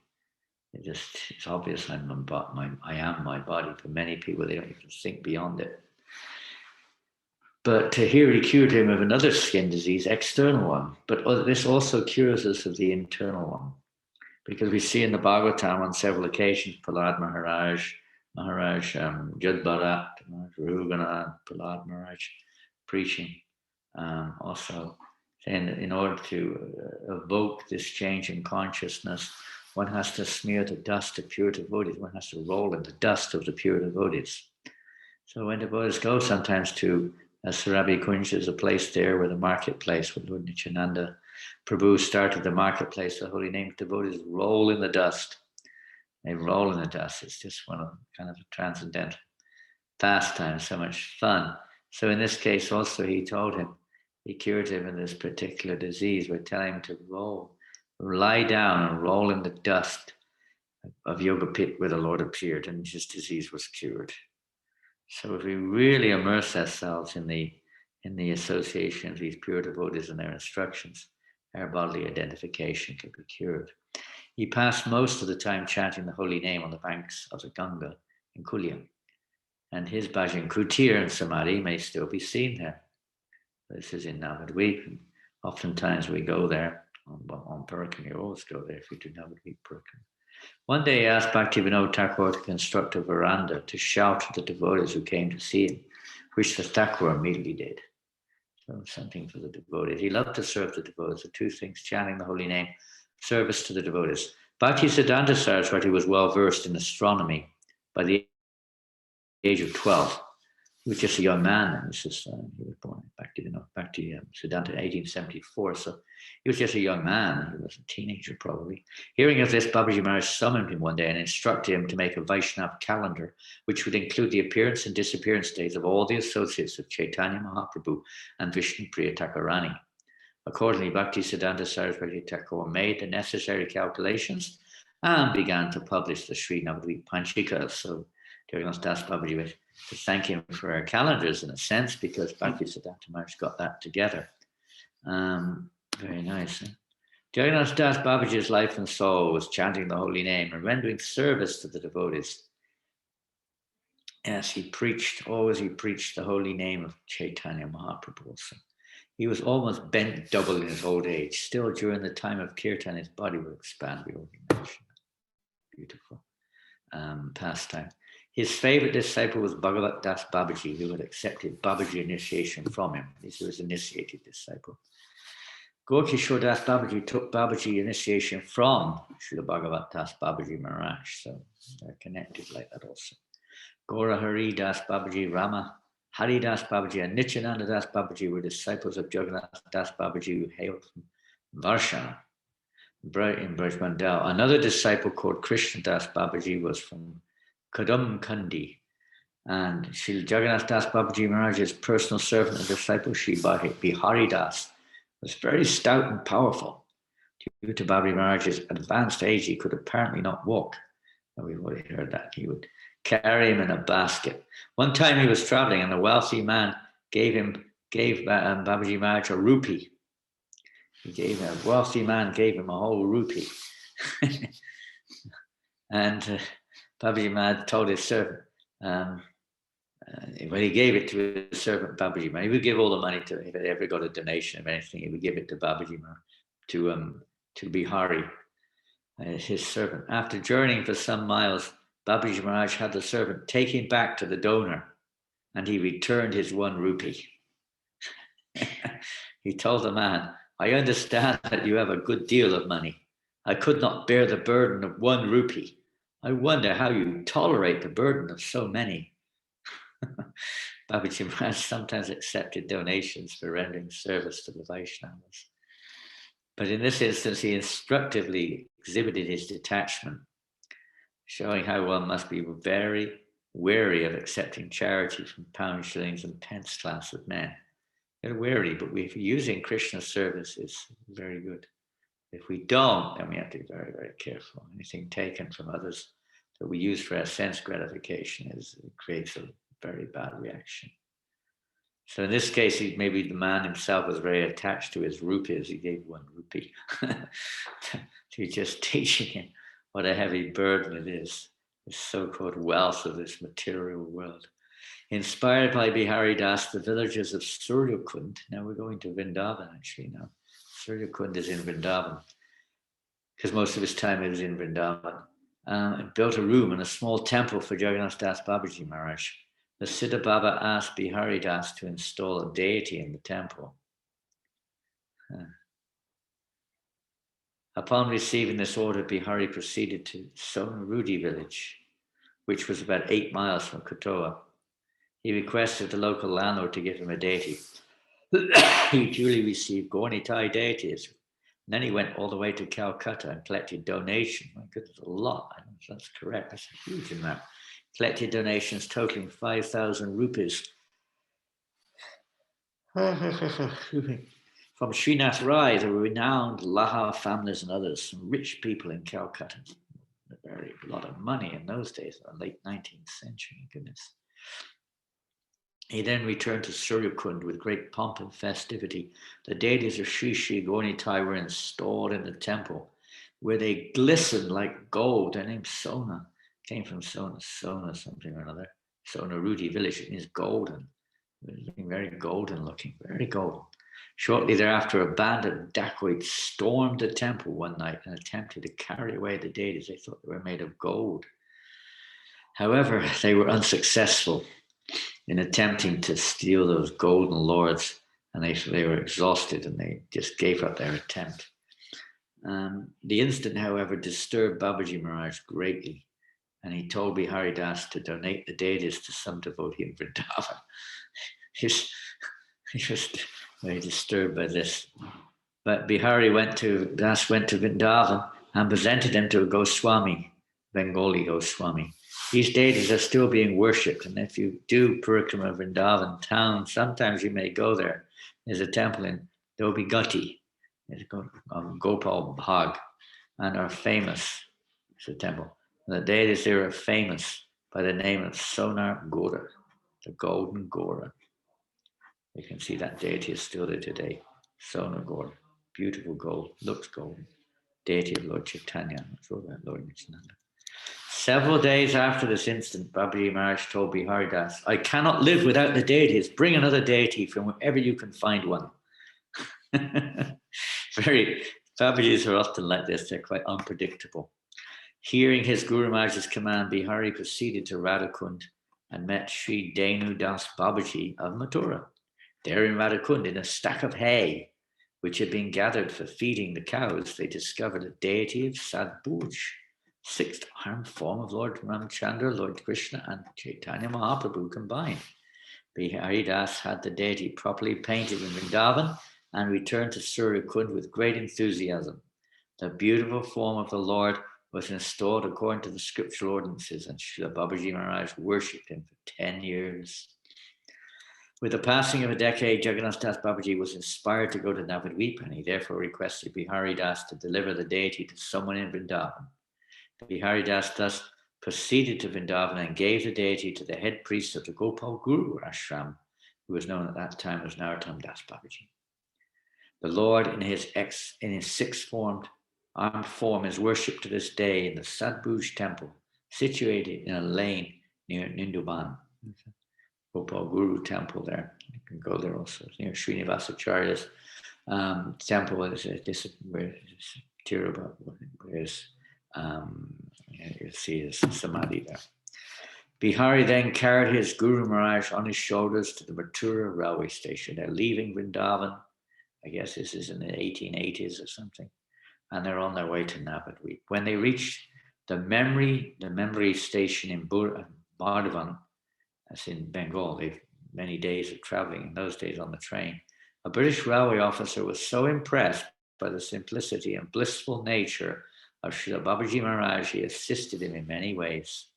S1: It's obvious I am my body. For many people, they don't even think beyond it. But here he cured him of another skin disease, external one. But this also cures us of the internal one. Because we see in the Bhagavatam on several occasions, Prahlad Maharaj, Jad Bharat, Rahugana, Prahlad Maharaj preaching also. And in order to evoke this change in consciousness, one has to smear the dust of pure devotees. One has to roll in the dust of the pure devotees. So when devotees go sometimes to Sarabi Kunj, there's a place there where the marketplace with Lord Janananda Prabhu started the marketplace, the holy name. Devotees roll in the dust. They roll in the dust. It's just one of kind of a transcendental pastime, so much fun. So in this case also he told him, he cured him of this particular disease. We're telling him to lie down and roll in the dust of Yoga Pit where the Lord appeared, and his disease was cured. So if we really immerse ourselves in the association of these pure devotees and their instructions, our bodily identification can be cured. He passed most of the time chanting the holy name on the banks of the Ganga in Kulia. And his bhajan kutir and samadhi may still be seen there. This is in Navadvip. Oftentimes we go there on Parikrama. You always go there if you do Navadvip Parikrama. One day he asked Bhaktivinoda Thakur to construct a veranda to shout at the devotees who came to see him, which the Thakur immediately did. So something for the devotees. He loved to serve the devotees. The two things, chanting the holy name, service to the devotees. Bhaktisiddhanta Saraswati was well versed in astronomy by the age of 12. He was just a young man. He was born back to Siddhanta in 1874. So he was just a young man. He was a teenager probably. Hearing of this, Babaji Maharaj summoned him one day and instructed him to make a Vaishnava calendar, which would include the appearance and disappearance days of all the associates of Chaitanya Mahaprabhu and Vishnu Priya Thakurani. Accordingly, Bhaktisiddhanta Saraswati Thakur made the necessary calculations and began to publish the Sri Navadvip Panchika. So Jagannath Das Babaji was to thank him for our calendars in a sense, because Bhaktisiddhanta Maharaj got that together. Very nice. Jagannath Das Babaji's life and soul was chanting the holy name and rendering service to the devotees. Yes, he preached the holy name of Chaitanya Mahaprabhu. So he was almost bent double in his old age. Still, during the time of kirtan, his body would expand. We already mentioned that. Beautiful pastime. His favorite disciple was Bhagavat Das Babaji, who had accepted Babaji initiation from him. This was initiated disciple. Gaur-Kishore Das Babaji took Babaji initiation from Srila Bhagavat Das Babaji Maharaj. So they're connected like that also. Gaura Hari Das Babaji, Rama Hari Das Babaji, and Nityananda Das Babaji were disciples of Jagannath Das Babaji, who hailed from Varshana in Brajmandal. Another disciple called Krishna Das Babaji was from Kadamkandi, and Sri Jagannath Das Babaji Maharaj's personal servant and disciple, Sri Bihari Das, was very stout and powerful. Due to Babaji Maharaj's advanced age, he could apparently not walk. And we've already heard that. He would carry him in a basket. One time he was traveling, and a wealthy man gave Babaji Maharaj a rupee. A wealthy man gave him a whole rupee. And Babaji Maharaj told his servant, when he gave it to his servant Babaji Maharaj, he would give all the money to, if he ever got a donation of anything, he would give it to Babaji Maharaj, to Bihari, his servant. After journeying for some miles, Babaji Maharaj had the servant take him back to the donor, and he returned his 1 rupee. He told the man, "I understand that you have a good deal of money. I could not bear the burden of 1 rupee. I wonder how you tolerate the burden of so many." Babaji Maharaj sometimes accepted donations for rendering service to the Vaishnavas. But in this instance, he instructively exhibited his detachment, showing how one must be very wary of accepting charity from pounds, shillings, and pence class of men. They're wary, but if we're using Krishna's service, is very good. If we don't, then we have to be very, very careful. Anything taken from others that we use for our sense gratification creates a very bad reaction. So in this case, maybe the man himself was very attached to his rupees. He gave 1 rupee. He's just teaching him what a heavy burden it is, this so-called wealth of this material world. Inspired by Bihari Das, the villagers of Suryakund, now we're going to Vrindavan actually now. Suryakund is in Vrindavan, because most of his time he was in Vrindavan. Built a room and a small temple for Jagannath Das Babaji Maharaj. The Siddha Baba asked Bihari Das to install a deity in the temple. Upon receiving this order, Bihari proceeded to Sonarudi village, which was about 8 miles from Kotoa. He requested the local landlord to give him a deity. He duly received Gaunitai deities. And then he went all the way to Calcutta and collected donations. My goodness, a lot. I don't know if that's correct. That's a huge amount. Collected donations totaling 5,000 rupees. From Srinath Rai, the renowned Laha families and others, some rich people in Calcutta. A lot of money in those days, the late 19th century, goodness. He then returned to Suryakund with great pomp and festivity. The deities of Sri Sri Gaunitai were installed in the temple, where they glistened like gold. Their name Sona came from Sona something or another. Sonarudi village, it means golden. Very golden looking, very golden. Shortly thereafter, a band of dacoits stormed the temple one night and attempted to carry away the deities. They thought they were made of gold. However, they were unsuccessful in attempting to steal those golden lords, and they were exhausted and they just gave up their attempt. The incident, however, disturbed Babaji Maharaj greatly, and he told Bihari Das to donate the deities to some devotee in Vrindavan. He was very disturbed by this. But Bihari Das went to Vrindavan and presented them to a Goswami, Bengali Goswami. These deities are still being worshipped, and if you do Parikrama Vrindavan town, sometimes you may go there. There's a temple in Dobigati, it's Gopal Bhag, and are famous. It's a temple. And the deities there are famous by the name of Sonar Gora, the golden Gora. You can see that deity is still there today. Sonar Gora, beautiful gold, looks golden. Deity of Lordchitanya, Lord Janananda. Several days after this incident, Babaji Maharaj told Bihari Das, I cannot live without the deities. Bring another deity from wherever you can find one. Babajis are often like this. They're quite unpredictable. Hearing his Guru Maharaj's command, Bihari proceeded to Radhakund and met Sri Denu Das Babaji of Mathura. There in Radhakund, in a stack of hay, which had been gathered for feeding the cows, they discovered a deity of Sadbhuj, sixth armed form of Lord Ramchandra, Lord Krishna, and Chaitanya Mahaprabhu combined. Bihari Das had the deity properly painted in Vrindavan and returned to Suryakund with great enthusiasm. The beautiful form of the Lord was installed according to the scriptural ordinances, and Srila Babaji Maharaj worshipped him for 10 years. With the passing of a decade, Jagannath Das Babaji was inspired to go to Navadvip, and he therefore requested Bihari Das to deliver the deity to someone in Vrindavan. Bihari Das thus proceeded to Vrindavan and gave the deity to the head priest of the Gopal Guru ashram, who was known at that time as Narottam Das Babaji. The Lord in his sixth armed form is worshipped to this day in the Sadbhuj temple, situated in a lane near Ninduban. Gopal Guru temple there. You can go there also. It's near Srinivasacharya's temple. Where you see his samadhi there. Bihari then carried his Guru Maharaj on his shoulders to the Mathura railway station. They're leaving Vrindavan. I guess this is in the 1880s or something. And they're on their way to Navadvip. When they reached the memory station in Bardhavan, that's in Bengal, they've many days of traveling in those days on the train. A British railway officer was so impressed by the simplicity and blissful nature of Srila Babaji Maharaj, he assisted him in many ways.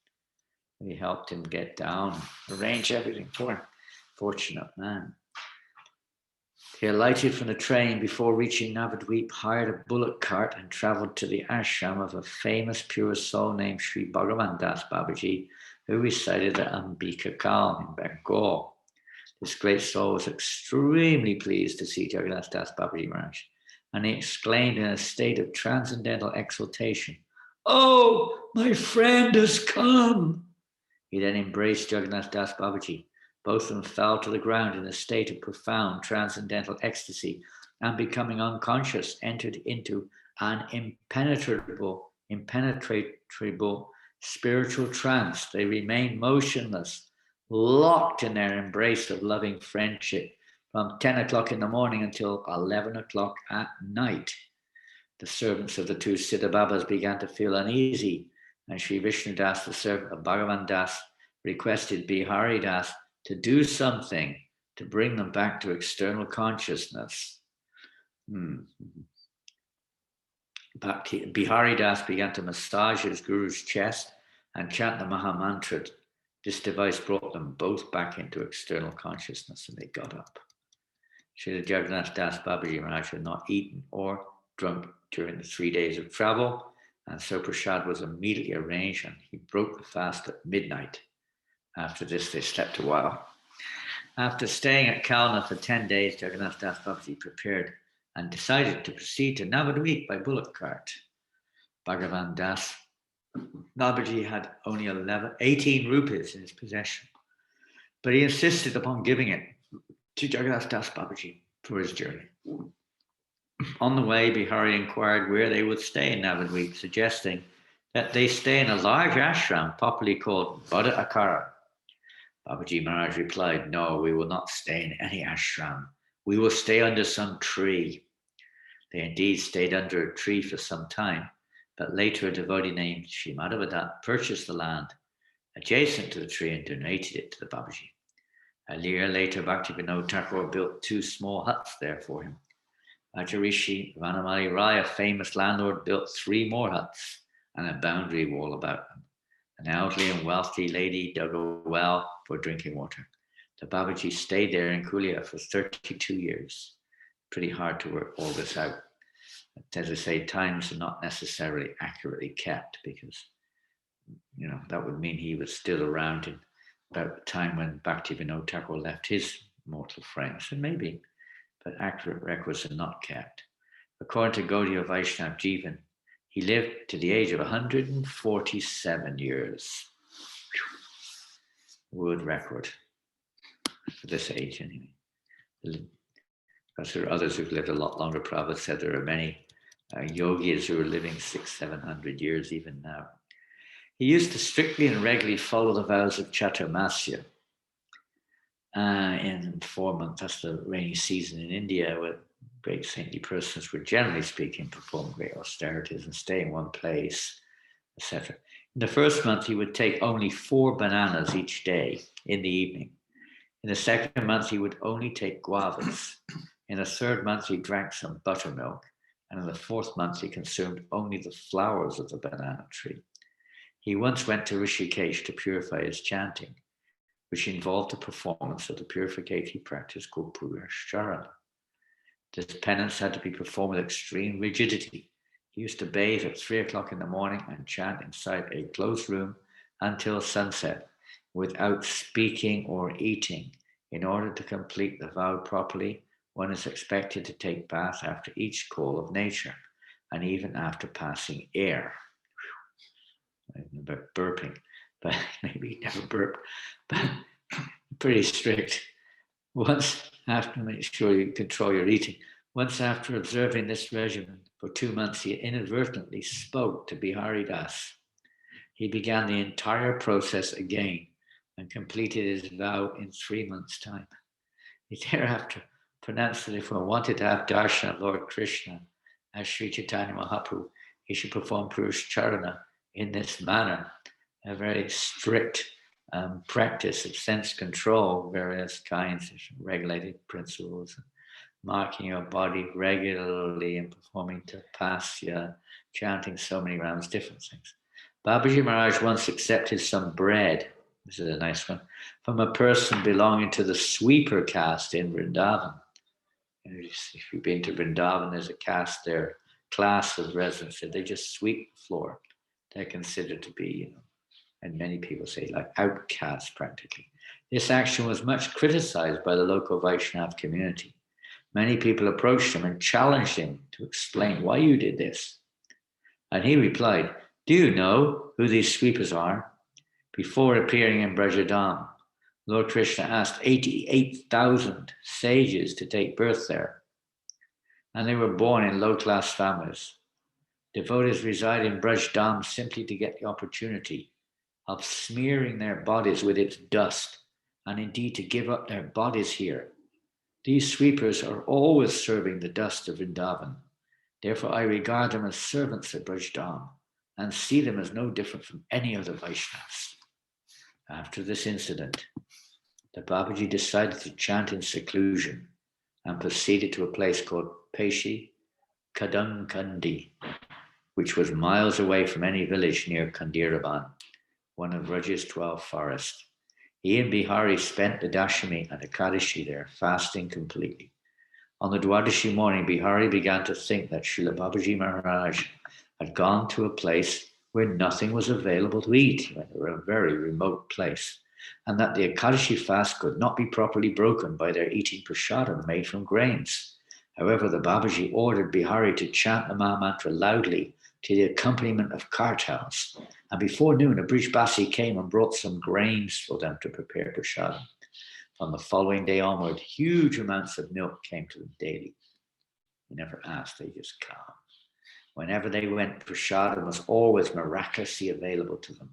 S1: He helped him get down, arrange everything for him. Fortunate man. He alighted from the train before reaching Navadvip, hired a bullock cart and travelled to the ashram of a famous pure soul named Sri Bhagavan Das Babaji, who resided at Ambika Kalm in Bengal. This great soul was extremely pleased to see Jagannath Das Babaji Maharaj, and he exclaimed in a state of transcendental exultation, "Oh, my friend has come!" He then embraced Jagannath Das Babaji. Both of them fell to the ground in a state of profound transcendental ecstasy, and becoming unconscious, entered into an impenetrable spiritual trance. They remained motionless, locked in their embrace of loving friendship from 10 o'clock in the morning until 11 o'clock at night. The servants of the two Siddha Babas began to feel uneasy, and Sri Vishnu Das, the servant of Bhagavan Das, requested Bihari Das to do something to bring them back to external consciousness. Bihari Das began to massage his guru's chest and chant the Maha Mantra. This device brought them both back into external consciousness, and they got up. Srila Jagannath Das Babaji Maharaj had not eaten or drunk during the 3 days of travel, and so prasad was immediately arranged, and he broke the fast at midnight. After this, they slept a while. After staying at Kalna for 10 days, Jagannath Das Babaji prepared and decided to proceed to Navadvip by bullock cart. Bhagavan Das Babaji had only 18 rupees in his possession, but he insisted upon giving it to Jagannath Das Babaji for his journey. On the way, Bihari inquired where they would stay in Navadvip, suggesting that they stay in a large ashram, popularly called Bada Akara. Babaji Maharaj replied, "No, we will not stay in any ashram. We will stay under some tree." They indeed stayed under a tree for some time, but later a devotee named Sri Madhavadatta purchased the land adjacent to the tree and donated it to the Babaji. A year later, Bhaktivinoda Thakur built 2 small huts there for him. Ajarishi Vanamali Rai, a famous landlord, built 3 more huts and a boundary wall about them. An elderly and wealthy lady dug a well for drinking water. The Babaji stayed there in Kulia for 32 years. Pretty hard to work all this out. But as I say, times are not necessarily accurately kept because, that would mean he was still around in about the time when Bhaktivinoda Thakur left his mortal frame. So maybe, but accurate records are not kept. According to Gaudiya Vaishnav Jivan, he lived to the age of 147 years. World record for this age, anyway. Because there are others who've lived a lot longer. Prabhupada said there are many yogis who are living 600-700 years even now. He used to strictly and regularly follow the vows of Chaturmasya in 4 months. That's the rainy season in India, where great saintly persons would, generally speaking, perform great austerities and stay in one place, etc. In the first month, he would take only 4 bananas each day in the evening. In the second month, he would only take guavas. In the third month, he drank some buttermilk. And in the fourth month, he consumed only the flowers of the banana tree. He once went to Rishikesh to purify his chanting, which involved the performance of the purificatory practice called Purashcharana. This penance had to be performed with extreme rigidity. He used to bathe at 3 o'clock in the morning and chant inside a closed room until sunset, without speaking or eating. In order to complete the vow properly, one is expected to take bath after each call of nature, and even after passing air. I don't know about burping, but maybe never burp, but pretty strict. Once after, make sure you control your eating. Once after observing this regimen for 2 months, he inadvertently spoke to Bihari Das. He began the entire process again and completed his vow in 3 months' time. He thereafter pronounced that if one wanted to have darshan of Lord Krishna as Sri Chaitanya Mahaprabhu, he should perform Purashcharana in this manner, a very strict practice of sense control, various kinds of regulated principles, marking your body regularly and performing tapasya, chanting so many rounds, different things. Babaji Maharaj once accepted some bread, this is a nice one, from a person belonging to the sweeper caste in Vrindavan. If you've been to Vrindavan, there's a caste there, class of residents, they just sweep the floor. They're considered to be, and many people say like outcasts practically. This action was much criticized by the local Vaishnava community. Many people approached him and challenged him to explain why you did this. And he replied, "Do you know who these sweepers are?" Before appearing in Brajadam, Lord Krishna asked 88,000 sages to take birth there, and they were born in low-class families. Devotees reside in Braj-Dham simply to get the opportunity of smearing their bodies with its dust, and indeed to give up their bodies here. These sweepers are always serving the dust of Vrindavan. Therefore, I regard them as servants of Braj-Dham and see them as no different from any other Vaishnavas. After this incident, the Babaji decided to chant in seclusion and proceeded to a place called Peshi Kadankandi, which was miles away from any village near Kandiraban, one of Raj's 12 forests. He and Bihari spent the Dashami and Ekadashi there, fasting completely. On the Dwadashi morning, Bihari began to think that Srila Babaji Maharaj had gone to a place where nothing was available to eat, a very remote place, and that the Ekadashi fast could not be properly broken by their eating prasadam made from grains. However, the Babaji ordered Bihari to chant the Mahamantra loudly to the accompaniment of kartals. And before noon, a Brijbasi came and brought some grains for them to prepare prasadam. From the following day onward, huge amounts of milk came to them daily. They never asked, they just come. Whenever they went, prasadam was always miraculously available to them.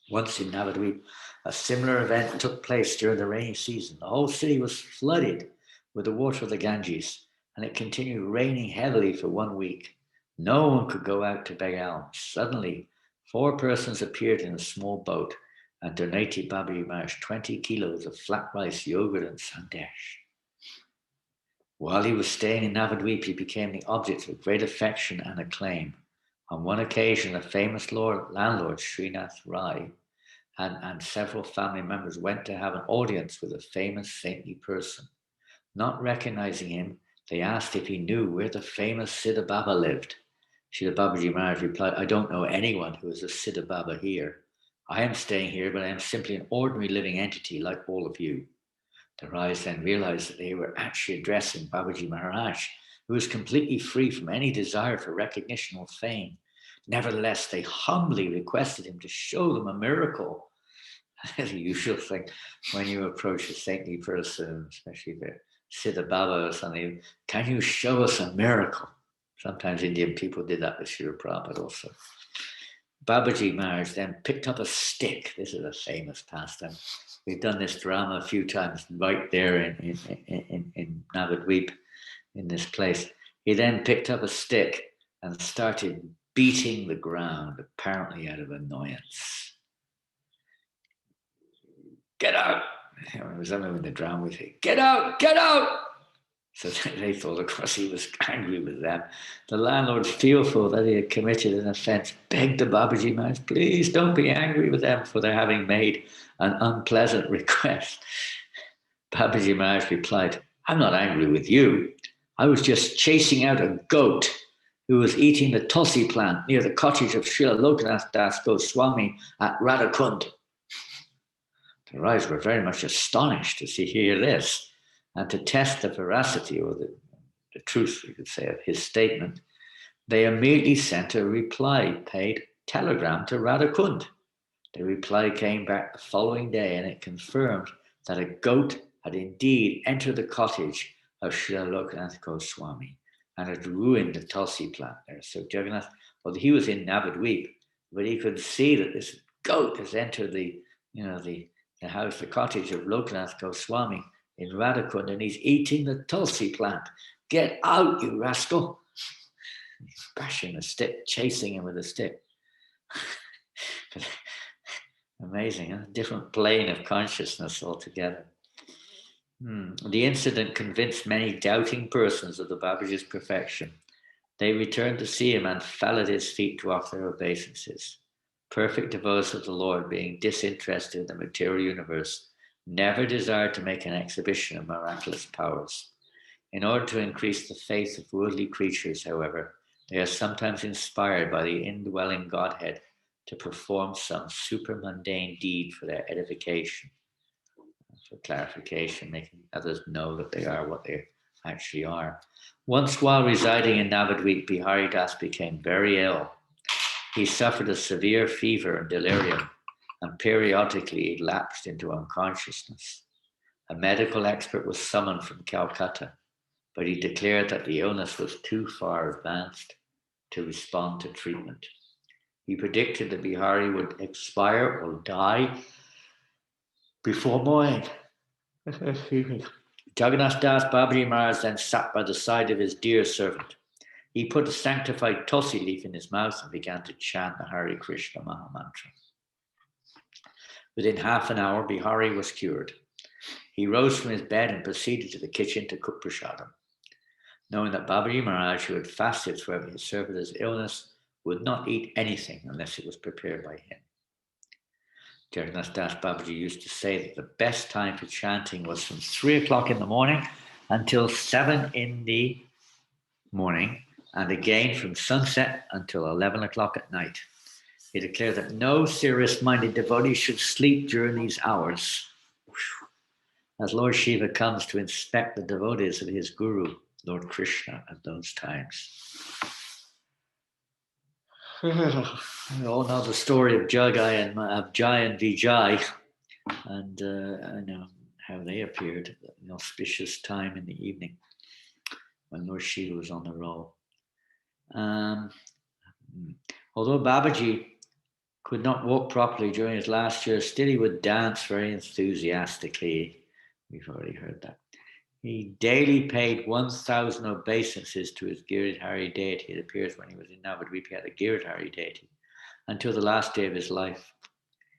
S1: Once in Navadvip, a similar event took place during the rainy season. The whole city was flooded with the water of the Ganges, and it continued raining heavily for 1 week. No one could go out to beg alms. Suddenly, 4 persons appeared in a small boat and donated Babaji Maharaj 20 kilos of flat rice, yogurt, and sandesh. While he was staying in Navadvip, he became the object of great affection and acclaim. On one occasion, a famous landlord, Srinath Rai, and several family members went to have an audience with a famous saintly person. Not recognizing him, they asked if he knew where the famous Siddha Baba lived. Srila Babaji Maharaj replied, I don't know anyone who is a Siddha Baba here. I am staying here, but I am simply an ordinary living entity like all of you. The Rais then realized that they were actually addressing Babaji Maharaj, who was completely free from any desire for recognition or fame. Nevertheless, they humbly requested him to show them a miracle. The usual thing when you approach a saintly person, especially the Siddha Baba or something, can you show us a miracle? Sometimes Indian people did that with Srila Prabhupada also. Babaji Maharaj then picked up a stick. This is a famous pastime. We've done this drama a few times right there in Navadvip, in this place. He then picked up a stick and started beating the ground, apparently out of annoyance. Get out! It was only when the drama would say, get out, get out! So they thought, of course, he was angry with them. The landlord, fearful that he had committed an offense, begged the Babaji Maharaj, please don't be angry with them for their having made an unpleasant request. Babaji Maharaj replied, I'm not angry with you. I was just chasing out a goat who was eating the tulsi plant near the cottage of Srila Lokanath Das Goswami at Radhakund. The Rais were very much astonished to hear this. And to test the veracity or the truth, you could say, of his statement, they immediately sent a reply-paid telegram to Radhakund. The reply came back the following day, and it confirmed that a goat had indeed entered the cottage of Srila Lokanath Goswami and had ruined the tulsi plant there. So Jagannath, well, he was in Navadvip, but he could see that this goat has entered the house, the cottage of Lokanath Goswami in Radhakund, and he's eating the tulsi plant. Get out, you rascal. He's bashing a stick, chasing him with a stick. Amazing, huh? Different plane of consciousness altogether. The incident convinced many doubting persons of the Babaji's perfection. They returned to see him and fell at his feet to offer their obeisances. Perfect devotees of the Lord, being disinterested in the material universe, never desired to make an exhibition of miraculous powers. In order to increase the faith of worldly creatures, however, they are sometimes inspired by the indwelling Godhead to perform some supramundane deed for their edification, for clarification, making others know that they are what they actually are. Once while residing in Navadvip, Bihari Das became very ill. He suffered a severe fever and delirium, and periodically he lapsed into unconsciousness. A medical expert was summoned from Calcutta, but he declared that the illness was too far advanced to respond to treatment. He predicted that Bihari would expire or die before morning. Jagannath Das Babaji Maharaj then sat by the side of his dear servant. He put a sanctified tulsi leaf in his mouth and began to chant the Hare Krishna Mahamantra. Within half an hour, Bihari was cured. He rose from his bed and proceeded to the kitchen to cook prasadam. Knowing that Babaji Maharaj, who had fasted throughout his servitor's illness, would not eat anything unless it was prepared by him. Jagannath Das Babaji used to say that the best time for chanting was from 3 o'clock in the morning until 7 in the morning, and again from sunset until 11 o'clock at night. He declared that no serious-minded devotee should sleep during these hours, as Lord Shiva comes to inspect the devotees of his guru, Lord Krishna, at those times. We all know the story of Jai and Vijay, and how they appeared at an auspicious time in the evening when Lord Shiva was on the roll. Although Babaji could not walk properly during his last year, still he would dance very enthusiastically. We've already heard that. He daily paid 1,000 obeisances to his Giridhari deity. It appears when he was in Navadvip, he had a Giridhari deity until the last day of his life.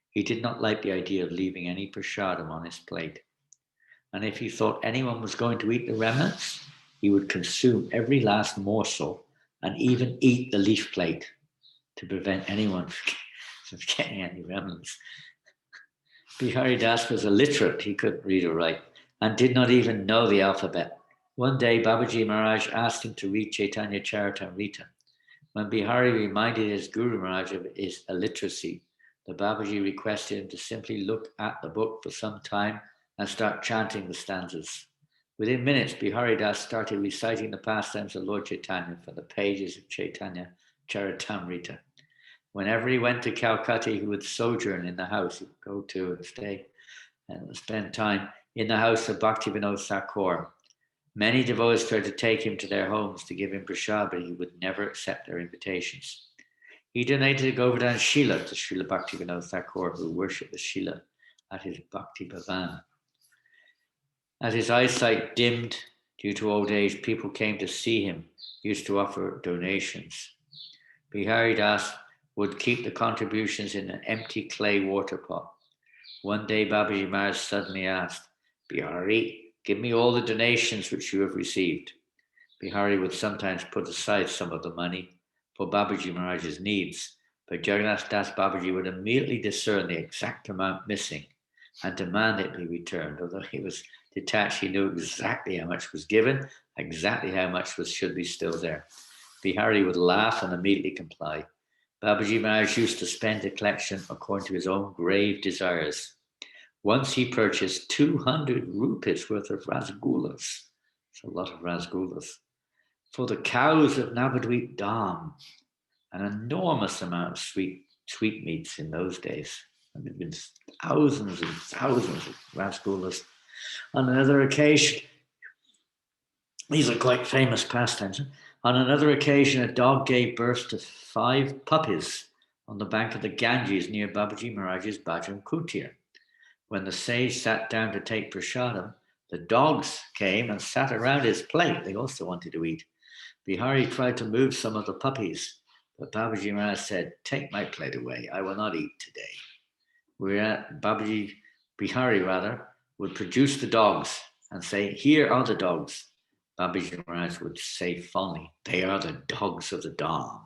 S1: He did not like the idea of leaving any prasadam on his plate. And if he thought anyone was going to eat the remnants, he would consume every last morsel and even eat the leaf plate to prevent anyone from getting any remnants. Bihari Das was illiterate. He couldn't read or write and did not even know the alphabet. One day, Babaji Maraj asked him to read Chaitanya Charitamrita. When Bihari reminded his Guru Maharaj of his illiteracy, the Babaji requested him to simply look at the book for some time and start chanting the stanzas. Within minutes, Bihari Das started reciting the pastimes of Lord Chaitanya from the pages of Chaitanya Charitamrita. Whenever he went to Calcutta, he would sojourn in the house. He would go to and stay and spend time in the house of Bhaktivinoda Thakur. Many devotees tried to take him to their homes to give him prasad, but he would never accept their invitations. He donated a Govardhan Shila to Srila Bhaktivinoda Thakur, who worshipped the Shila at his Bhakti Bhavan. As his eyesight dimmed due to old age, people came to see him, used to offer donations. Bihari Das would keep the contributions in an empty clay water pot. One day, Babaji Maharaj suddenly asked, Bihari, give me all the donations which you have received. Bihari would sometimes put aside some of the money for Babaji Maharaj's needs, but Jagannath Das Babaji would immediately discern the exact amount missing and demand it be returned. Although he was detached, he knew exactly how much was given, exactly how much should be still there. Bihari would laugh and immediately comply. Babaji Maharaj used to spend the collection according to his own grave desires. Once he purchased 200 rupees worth of rasgullas. It's a lot of rasgullas. For the cows of Navadvip Dham, an enormous amount of sweetmeats in those days. There had been thousands and thousands of rasgullas. On another occasion, these are quite famous pastimes. On another occasion, a dog gave birth to 5 puppies on the bank of the Ganges near Babaji Maharaj's Bhajan Kutir. When the sage sat down to take prasadam, the dogs came and sat around his plate. They also wanted to eat. Bihari tried to move some of the puppies, but Babaji Maharaj said, take my plate away. I will not eat today. Bihari would produce the dogs and say, here are the dogs. Babaji Maharaj would say fondly, they are the dogs of the Dham.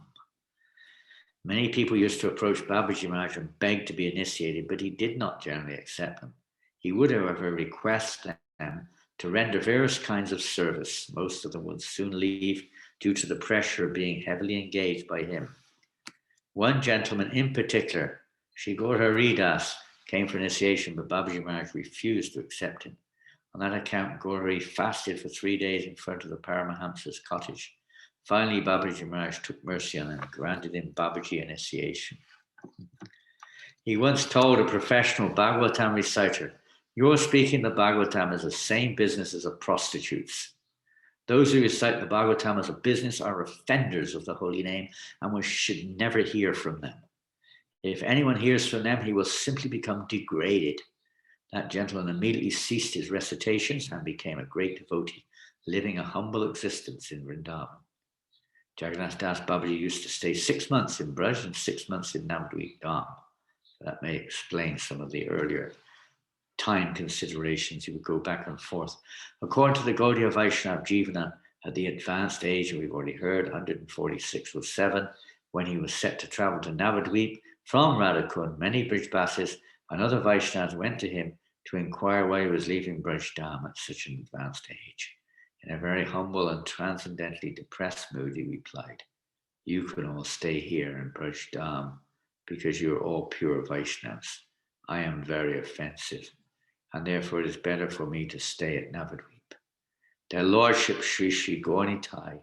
S1: Many people used to approach Babaji Maharaj and beg to be initiated, but he did not generally accept them. He would, however, request them to render various kinds of service. Most of them would soon leave due to the pressure of being heavily engaged by him. One gentleman in particular, Shri Gaurhari Das, came for initiation, but Babaji Maharaj refused to accept him. On that account, Gaurhari fasted for 3 days in front of the Paramahamsa's cottage. Finally, Babaji Maharaj took mercy on him and granted him Babaji initiation. He once told a professional Bhagavatam reciter, your speaking the Bhagavatam is the same business as a prostitute's. Those who recite the Bhagavatam as a business are offenders of the holy name, and we should never hear from them. If anyone hears from them, he will simply become degraded. That gentleman immediately ceased his recitations and became a great devotee, living a humble existence in Vrindavan. Jagannath Das Babaji used to stay 6 months in Braj and 6 months in Navadvip Dham. That may explain some of the earlier time considerations. He would go back and forth. According to the Gaudiya Vaishnava Jivana, at the advanced age, we've already heard, 146 or 7, when he was set to travel to Navadvip from Radhakund, many Brijbasis and other Vaishnavas went to him to inquire why he was leaving Braj Dham at such an advanced age. In a very humble and transcendently depressed mood, he replied, you can all stay here in Braj Dham because you are all pure Vaishnavas. I am very offensive, and therefore it is better for me to stay at Navadvip. Their Lordship Sri Sri Gaurnitai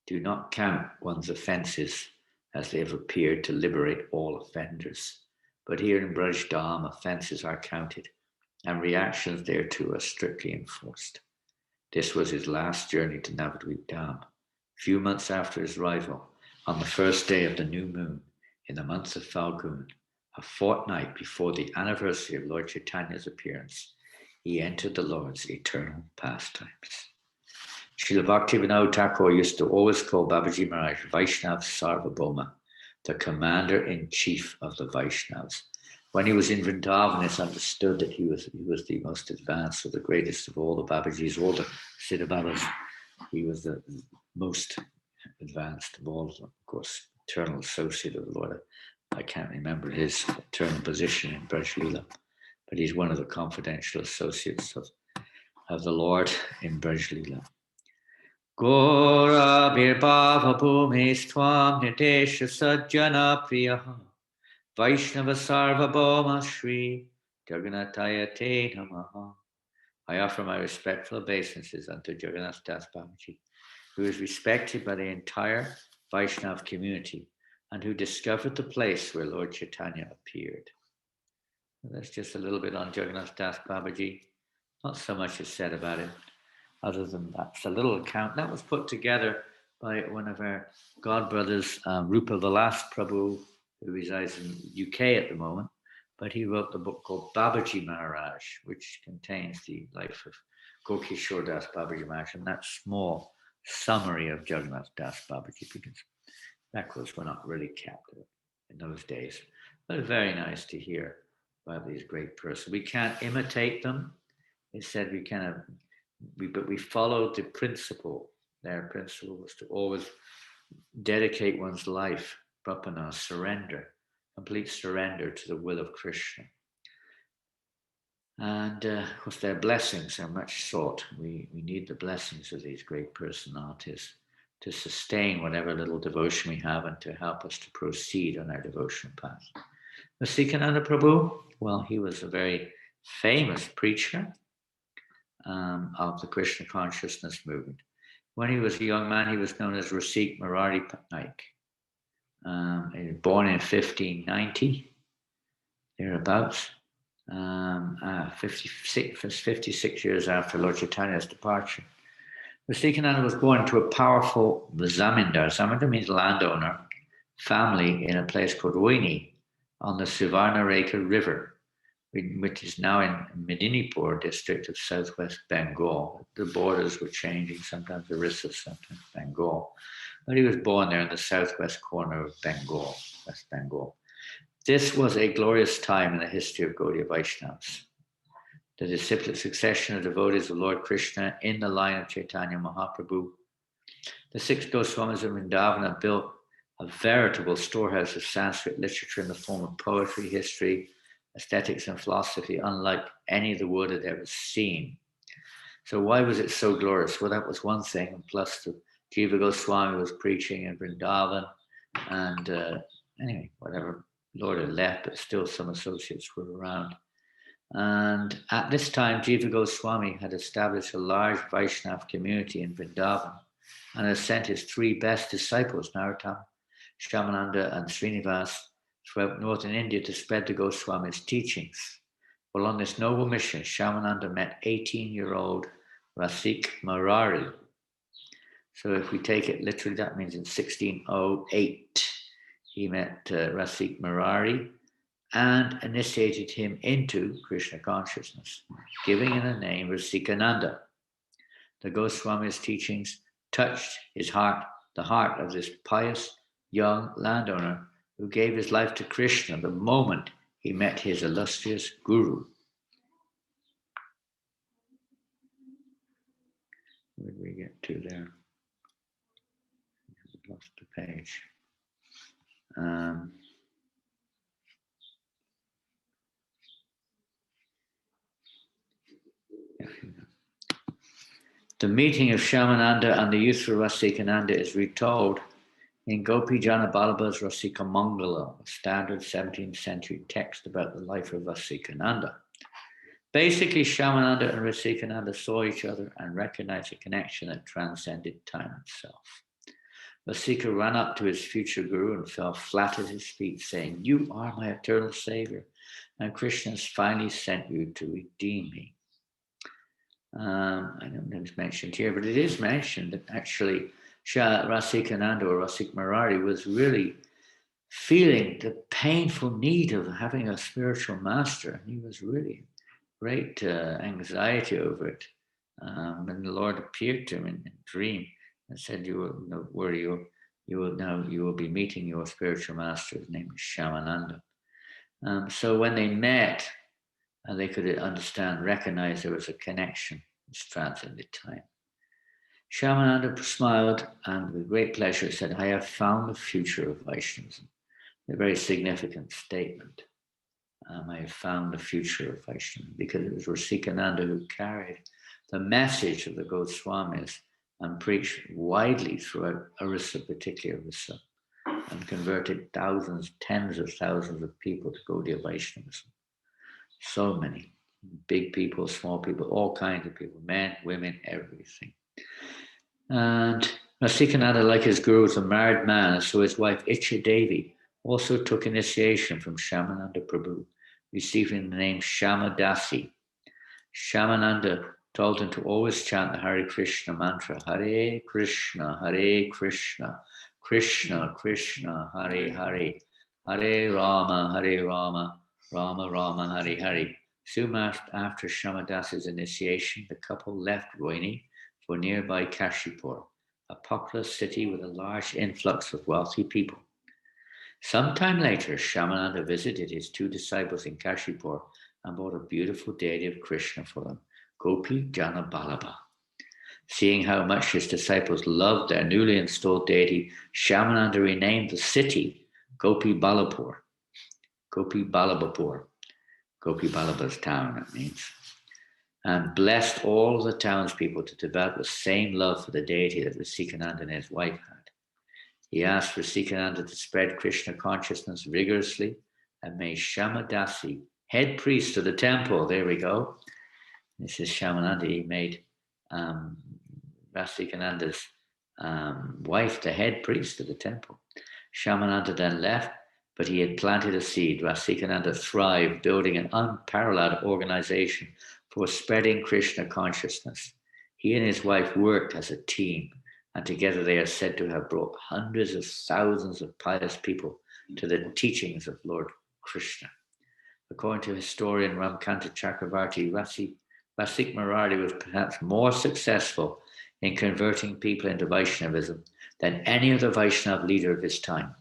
S1: do not count one's offences as they have appeared to liberate all offenders. But here in Braj Dham, offences are counted and reactions thereto are strictly enforced. This was his last journey to Navadvip Dham. A few months after his arrival, on the first day of the new moon, in the month of Falgun, a fortnight before the anniversary of Lord Chaitanya's appearance, he entered the Lord's eternal pastimes. Srila Bhaktivinoda Thakur used to always call Babaji Marriage Vaishnav Sarvabhauma, the commander-in-chief of the Vaishnavas. When he was in Vrindavan, it's understood that he was the most advanced, or the greatest of all the Babajis, all the Siddha Babas. He was the most advanced of all of them. Of course, eternal associate of the Lord. I can't remember his eternal position in Braj Leela, but he's one of the confidential associates of the Lord in Braj Leela. Gora Birbhava Bhumistvam Nitesha Sajjana Priyaha Vaishnava Sarvabhauma Shri Jagannathaya Te Namaha. I offer my respectful obeisances unto Jagannath Das Babaji, who is respected by the entire Vaishnav community and who discovered the place where Lord Chaitanya appeared. That's just a little bit on Jagannath Das Babaji. Not so much is said about it, other than that's a little account that was put together by one of our godbrothers, Rupa Vilas Prabhu, who resides in the UK at the moment, but he wrote the book called Babaji Marriage, which contains the life of Gokishore Das Babaji Maharaj, and that small summary of Jagannath Das Babaji, because records were not really kept in those days. But it's very nice to hear about these great persons. We can't imitate them. It said but we followed the principle. Their principle was to always dedicate one's life, prapana, surrender, complete surrender to the will of Krishna. And of course, their blessings are much sought. We need the blessings of these great personalities to sustain whatever little devotion we have and to help us to proceed on our devotional path. Rasikananda Prabhu, well, he was a very famous preacher of the Krishna consciousness movement. When he was a young man, he was known as Rasik Murari Patnaik. He was born in 1590, thereabouts, 56 years after Lord Chaitanya's departure. Rasikananda was born into a powerful zamindar. Zamindar means landowner family in a place called Rohini on the Suvarnareka River, which is now in Medinipur district of southwest Bengal. The borders were changing, sometimes Orissa, sometimes Bengal. But he was born there in the southwest corner of Bengal, West Bengal. This was a glorious time in the history of Gaudiya Vaishnavas. The disciplic succession of devotees of Lord Krishna in the line of Chaitanya Mahaprabhu. The 6 Goswamis of Vrindavana built a veritable storehouse of Sanskrit literature in the form of poetry, history, aesthetics, and philosophy, unlike any the world had ever seen. So why was it so glorious? Well, that was one thing. And plus, the Jiva Goswami was preaching in Vrindavan, and anyway, whatever, Lord had left, but still some associates were around. And at this time, Jiva Goswami had established a large Vaishnav community in Vrindavan and had sent his 3 best disciples, Narottam, Shamananda, and Srinivas, throughout northern India to spread the Goswami's teachings. Well, on this noble mission, Shamananda met 18-year-old Rasik Murari. So if we take it literally, that means in 1608, he met Rasik Murari and initiated him into Krishna consciousness, giving him the name Rasikananda. The Goswami's teachings touched his heart, the heart of this pious young landowner who gave his life to Krishna the moment he met his illustrious guru. Where did we get to there? I lost the page. The meeting of Shamananda and the youthful Rasikananda is retold in Gopi Jana Balaba's Rasika Mangala, a standard 17th century text about the life of Rasikananda. Basically, Shamananda and Rasikananda saw each other and recognized a connection that transcended time itself. Rasika ran up to his future guru and fell flat at his feet, saying, "You are my eternal savior, and Krishna has finally sent you to redeem me." I don't know if it's mentioned here, but it is mentioned that actually Rasikananda or Rasik Marari was really feeling the painful need of having a spiritual master. He was really great anxiety over it. When the Lord appeared to him in a dream and said, "You will know where you will be meeting your spiritual master." His name is Shamananda. So when they met, they could understand, recognize there was a connection. It's transcended time. Shamananda smiled and with great pleasure said, "I have found the future of Vaishnavism." A very significant statement. I have found the future of Vaishnavism, because it was Rasikananda who carried the message of the Goswamis and preached widely throughout Orissa, particularly Orissa, and converted thousands, tens of thousands of people to Gaudiya Vaishnavism. So many, big people, small people, all kinds of people, men, women, everything. And Rasikananda, like his guru, was a married man, so his wife Icha Devi also took initiation from Shamananda Prabhu, receiving the name Shamadasi. Shamananda told him to always chant the Hare Krishna mantra, Hare Krishna, Krishna Krishna, Hare Hare, Hare Rama, Rama Rama, Hare Hare. Soon after Shamadasi's initiation, the couple left Rohini for nearby Kashipur, a populous city with a large influx of wealthy people. Sometime later, Shamananda visited his two disciples in Kashipur and bought a beautiful deity of Krishna for them, Gopi Jana Balaba. Seeing how much his disciples loved their newly installed deity, Shamananda renamed the city Gopi Balapur, Gopi Balabapur, Gopi Balaba's town, that means, and blessed all the townspeople to develop the same love for the deity that Rasikananda and his wife had. He asked Rasikananda to spread Krishna consciousness vigorously and made Shamadasi head priest of the temple. There we go. This is Shamananda. He made Rasikananda's wife the head priest of the temple. Shamananda then left, but he had planted a seed. Rasikananda thrived, building an unparalleled organization for spreading Krishna consciousness. He and his wife worked as a team, and together they are said to have brought hundreds of thousands of pious people to the teachings of Lord Krishna. According to historian Ramkanta Chakravarti, Rasik Marari was perhaps more successful in converting people into Vaishnavism than any other Vaishnava leader of his time.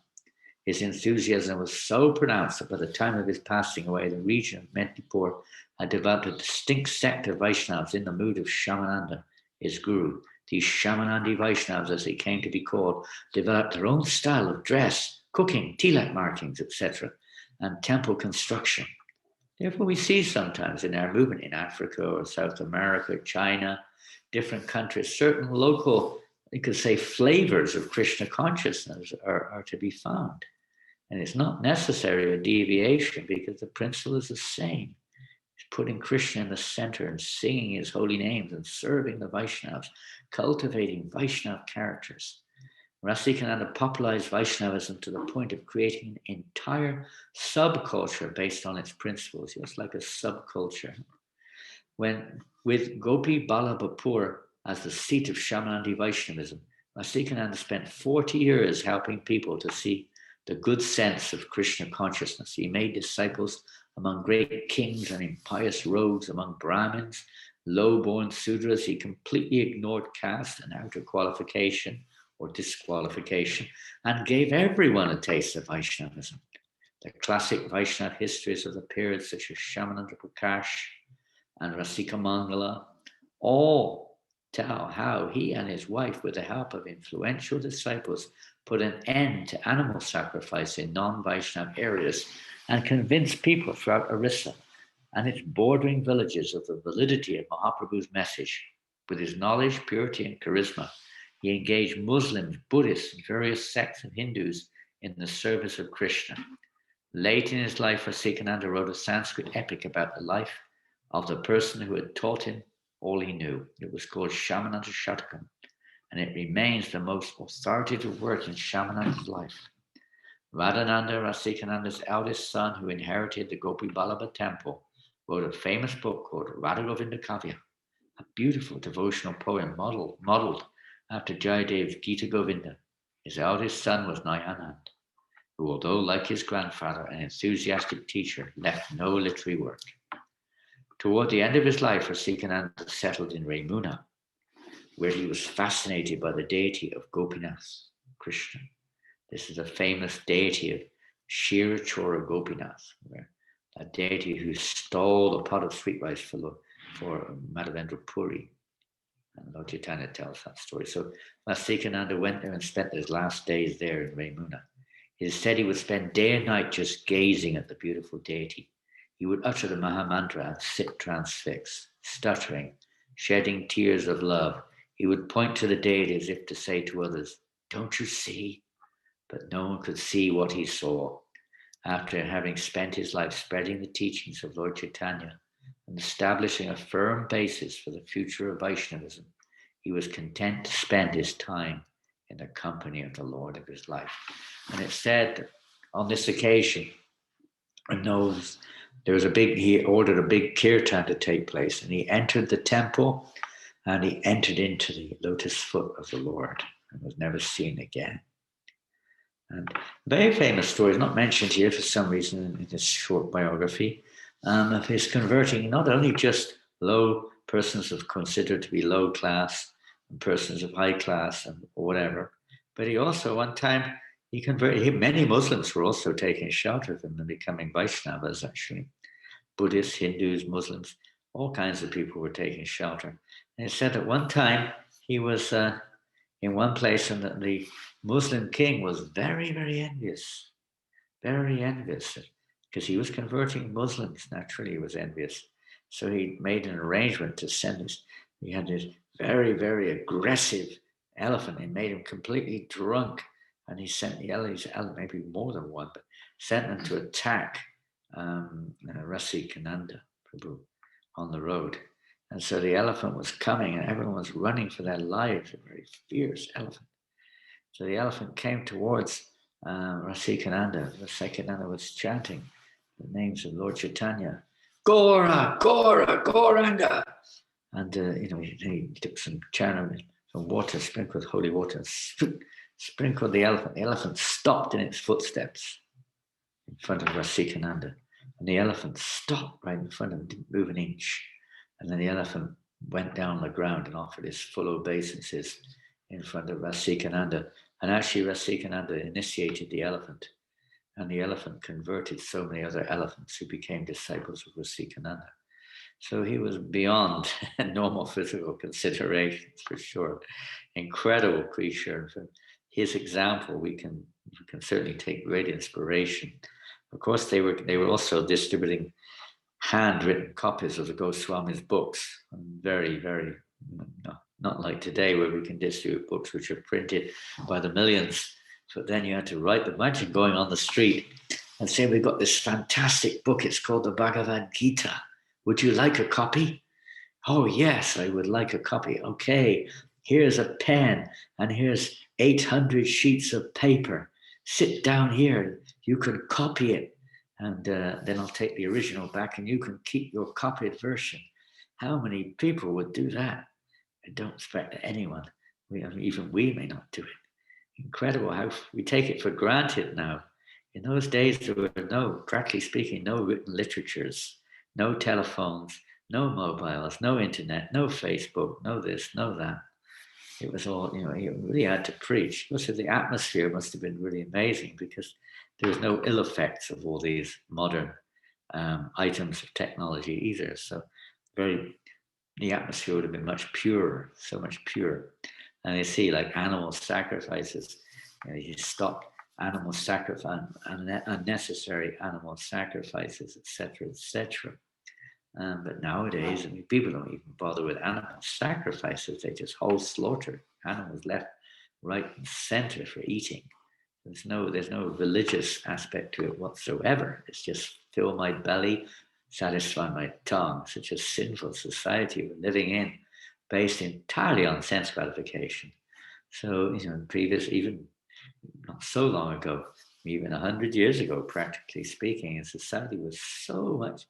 S1: His enthusiasm was so pronounced that by the time of his passing away, the region of Medipur had developed a distinct sect of Vaishnavas in the mood of Shamananda, his guru. These Shamanandi Vaishnavas, as they came to be called, developed their own style of dress, cooking, tilak markings, etc., and temple construction. Therefore, we see sometimes in our movement in Africa or South America, China, different countries, certain local, you could say, flavors of Krishna consciousness are to be found. And it's not necessarily a deviation because the principle is the same. It's putting Krishna in the center and singing his holy names and serving the Vaishnavas, cultivating Vaishnava characters. Rasikananda popularized Vaishnavism to the point of creating an entire subculture based on its principles, just like a subculture. With Gopi Balabapur as the seat of Shamanandi Vaishnavism, Rasikananda spent 40 years helping people to see the good sense of Krishna consciousness. He made disciples among great kings and in pious rogues, among Brahmins, low-born Sudras. He completely ignored caste and outer qualification or disqualification, and gave everyone a taste of Vaishnavism. The classic Vaishnava histories of the period, such as Shamananda Prakash and Rasika Mangala, all tell how he and his wife, with the help of influential disciples, put an end to animal sacrifice in non-Vaishnava areas and convinced people throughout Orissa and its bordering villages of the validity of Mahaprabhu's message. With his knowledge, purity, and charisma, he engaged Muslims, Buddhists, and various sects of Hindus in the service of Krishna. Late in his life, Rasikananda wrote a Sanskrit epic about the life of the person who had taught him all he knew. It was called Shamananda Shatakam, and it remains the most authoritative work in Shamananda's life. Radhananda, Rasikananda's eldest son, who inherited the Gopi Ballabha temple, wrote a famous book called Radha Govinda Kavya, a beautiful devotional poem modeled after Jayadev's Gita Govinda. His eldest son was Nayanand, who, although like his grandfather, an enthusiastic teacher, left no literary work. Toward the end of his life, Rasikananda settled in Raimuna, where he was fascinated by the deity of Gopinath, Krishna. This is a famous deity of Shirachora Gopinath, a deity who stole a pot of sweet rice for Madhavendra Puri. And Lordchitanya tells that story. So Rasikananda went there and spent his last days there in Raimuna. He said he would spend day and night just gazing at the beautiful deity. He would utter the Mahamantra and sit transfixed, stuttering, shedding tears of love. He would point to the deity as if to say to others, "Don't you see?" But no one could see what he saw. After having spent his life spreading the teachings of Lordchitanya and establishing a firm basis for the future of Vaishnavism, he was content to spend his time in the company of the Lord of his life. And it's said that on this occasion, he ordered a big kirtan to take place, and he entered the temple and he entered into the lotus foot of the Lord and was never seen again. And a very famous story is not mentioned here for some reason in this short biography of his converting not only just persons of considered to be low class and persons of high class and whatever, but he also one time he converted. Many Muslims were also taking shelter of him and becoming Vaishnavas, actually. Buddhists, Hindus, Muslims, all kinds of people were taking shelter. And it said at one time he was in one place, and the Muslim king was very, very envious, because he was converting Muslims. Naturally, he was envious. So he made an arrangement to he had this very, very aggressive elephant. He made him completely drunk, and he sent the elephant, maybe more than one, but sent them to attack Rasikananda Prabhu on the road. And so the elephant was coming and everyone was running for their lives, a very fierce elephant. So the elephant came towards Rasikananda. Rasikananda was chanting the names of Lordchitanya. Gora, Gora, Goranga. And, he took some charna, some water, sprinkled holy water, sprinkled the elephant. The elephant stopped in its footsteps in front of Rasikananda. And the elephant stopped right in front of him, didn't move an inch. And then the elephant went down on the ground and offered his full obeisances in front of Rasikananda. And actually Rasikananda initiated the elephant. And the elephant converted so many other elephants who became disciples of Rasikananda. So he was beyond normal physical considerations, for sure. Incredible creature. And from his example, we can certainly take great inspiration. Of course, they were also distributing handwritten copies of the Goswami's books. Very, very, not like today where we can distribute books which are printed by the millions. But then you had to write them. Imagine going on the street and saying, "We've got this fantastic book. It's called the Bhagavad Gita. Would you like a copy?" "Oh, yes, I would like a copy." "Okay, here's a pen and here's 800 sheets of paper. Sit down here. You can copy it. And then I'll take the original back and you can keep your copied version." How many people would do that? I don't expect anyone. Even we may not do it. Incredible how we take it for granted now. In those days, there were practically speaking, no written literatures, no telephones, no mobiles, no internet, no Facebook, no this, no that. It was all, you really had to preach. Also, the atmosphere must have been really amazing because there was no ill effects of all these modern items of technology either. So the atmosphere would have been much purer, so much purer. And you see, like animal sacrifices, you stop animal sacrifice, unnecessary animal sacrifices, etc., etc. But nowadays, people don't even bother with animal sacrifices. They just whole slaughter animals left, right, and center for eating. There's no religious aspect to it whatsoever. It's just fill my belly, satisfy my tongue. Such a sinful society we're living in, based entirely on sense gratification. So, previous, even not so long ago, even 100 years ago, practically speaking, and society was so much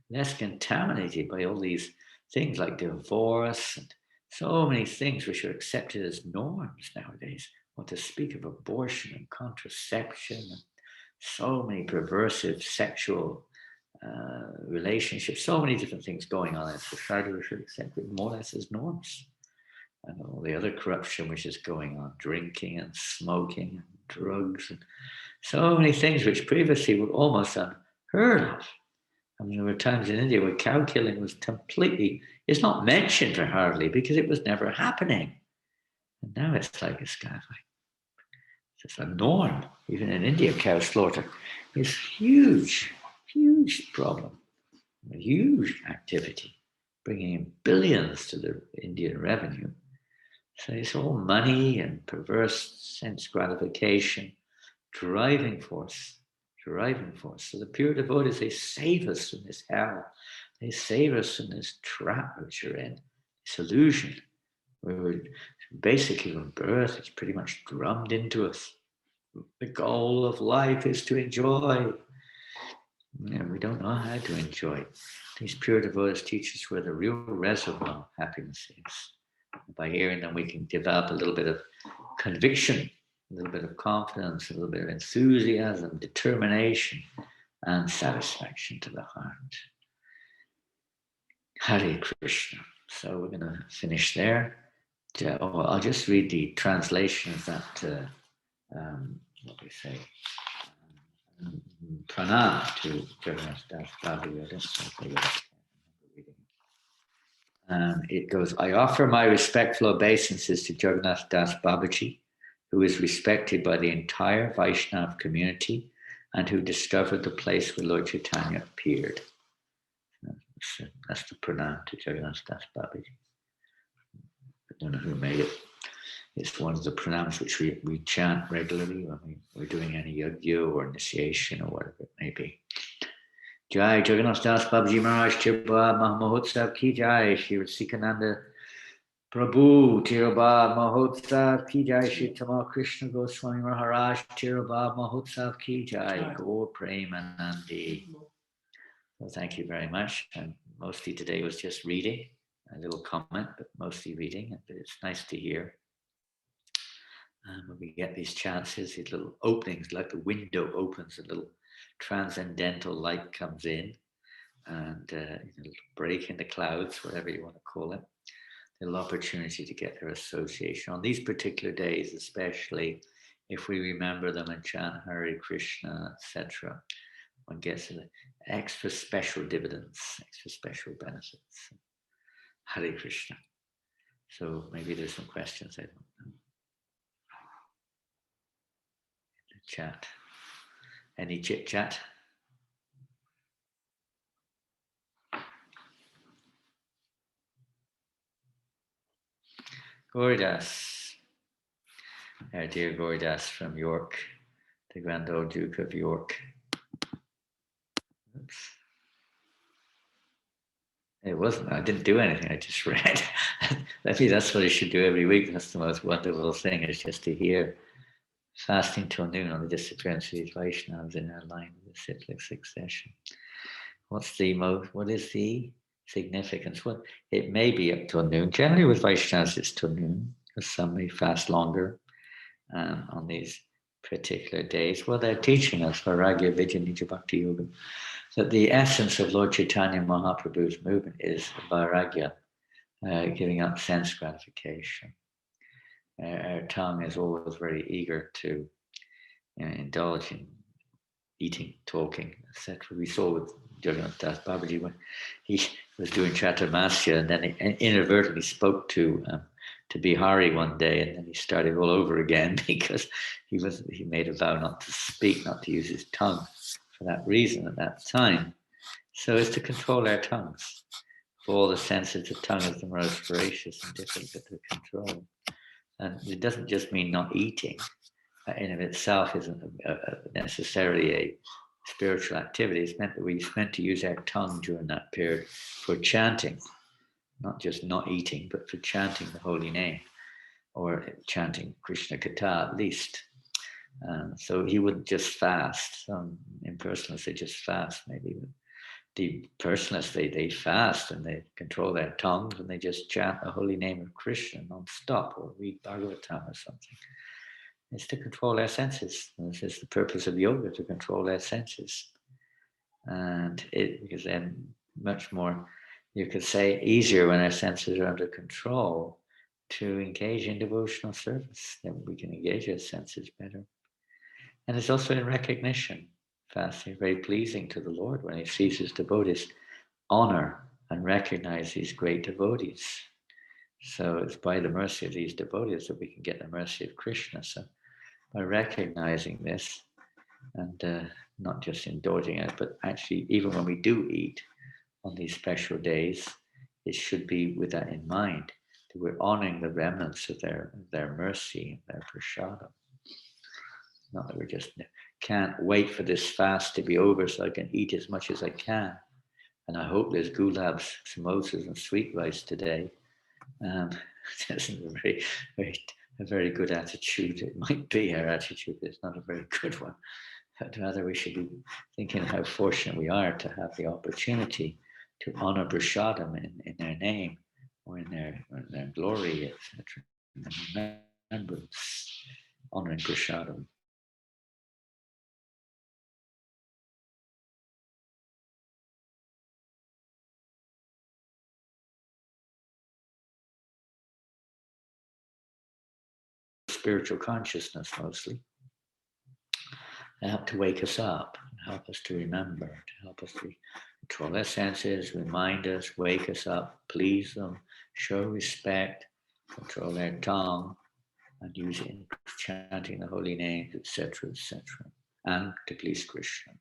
S1: less contaminated by all these things like divorce and so many things which are accepted as norms nowadays. Or to speak of abortion and contraception and so many perversive sexual relationships, so many different things going on in society which are accepted more or less as norms. And all the other corruption which is going on, drinking and smoking and drugs and so many things which previously were almost unheard of. I mean, there were times in India where cow killing was completely, it's not mentioned for hardly because it was never happening. And now it's like it's kind of like, it's a norm. Even in India, cow slaughter is huge, huge problem, a huge activity, bringing in billions to the Indian revenue. So it's all money and perverse sense gratification, driving force. So the pure devotees, they save us from this hell. They save us from this trap which we're in, this illusion. We're basically from birth, it's pretty much drummed into us. The goal of life is to enjoy. We don't know how to enjoy. These pure devotees teach us where the real reservoir of happiness is. By hearing them, we can develop a little bit of conviction, a little bit of confidence, a little bit of enthusiasm, determination, and satisfaction to the heart. Hare Krishna. So we're going to finish there. I'll just read the translation of that, what do we say? Pranam to Jagannath Das Babaji. It goes, I offer my respectful obeisances to Jagannath Das Babaji, who is respected by the entire Vaishnava community and who discovered the place where Lordchitanya appeared. That's the pranam to Jagannath Das Babaji. I don't know who made it. It's one of the pranams which we chant regularly when we're doing any yajna or initiation or whatever it may be. Jai Jagannath Das Babaji Marriage Tirba Mahotsav Ki Jai Shri Rasikananda Prabhu Tirba Mahotsav Ki Jai Shri Tamal Krishna Goswami Maharaj Tirba Mahotsav Ki Jai Gaur Premanandi. So thank you very much. And mostly today was just reading, a little comment, but mostly reading. But it's nice to hear. When we get these chances, these little openings, like the window opens, a little transcendental light comes in, and a little break in the clouds, whatever you want to call it. A little opportunity to get their association on these particular days, especially if we remember them and chant Hare Krishna, etc. One gets extra special dividends, extra special benefits. Hare Krishna. So maybe there's some questions, I don't know. Chat. Any chit chat? Gauridas, our dear Gauridas from York, the Grand Old Duke of York. Oops. It wasn't, I didn't do anything, I just read. Maybe that's what I should do every week. That's the most wonderful thing, is just to hear. Fasting till noon on the disappearance of these Vaishnavas in our line of the cyclic succession. What is the significance? Well, it may be up till noon. Generally with Vaishnavas it's till noon, because some may fast longer on these particular days. Well, they're teaching us Vairagya Vidya Nija Bhakti Yoga, that the essence of Lord Chaitanya Mahaprabhu's movement is Vairagya, giving up sense gratification. Our tongue is always very eager to indulge in eating, talking, etc. We saw with Jagannath Das Babaji when he was doing Chaturmasya, and then he inadvertently spoke to Bihari one day, and then he started all over again because he made a vow not to speak, not to use his tongue for that reason at that time. So it's to control our tongues. For all the senses, the tongue is the most voracious and difficult to control. And it doesn't just mean not eating. In of itself isn't necessarily a spiritual activity. It's meant that we're meant to use our tongue during that period for chanting, not just not eating, but for chanting the holy name. or chanting Krishna Katha at least. So he wouldn't just fast. Some impersonalists, they just fast maybe. The personalists, they fast and they control their tongues and they just chant the holy name of Krishna non-stop or read Bhagavatam or something. It's to control their senses. And this is the purpose of yoga, to control their senses. And because then much more, you could say, easier when our senses are under control to engage in devotional service. Then we can engage our senses better. And it's also in recognition. Fasting is very pleasing to the Lord when he sees his devotees honor and recognize these great devotees. So it's by the mercy of these devotees that we can get the mercy of Krishna. So by recognizing this and not just indulging it, but actually even when we do eat on these special days, it should be with that in mind, that we're honoring the remnants of their mercy, their prasadam. Not that we just can't wait for this fast to be over so I can eat as much as I can. And I hope there's gulabs, samosas, and sweet rice today. That's a very good attitude. It might be our attitude, but it's not a very good one. But rather we should be thinking how fortunate we are to have the opportunity to honor prasadam in their name or in their glory, etc. And remembrance, honoring prasadam. Spiritual consciousness mostly. They help to wake us up, help us to remember, to help us to control our senses, remind us, wake us up, please them, show respect, control their tongue, and use it in chanting the holy names, etc., and to please Krishna.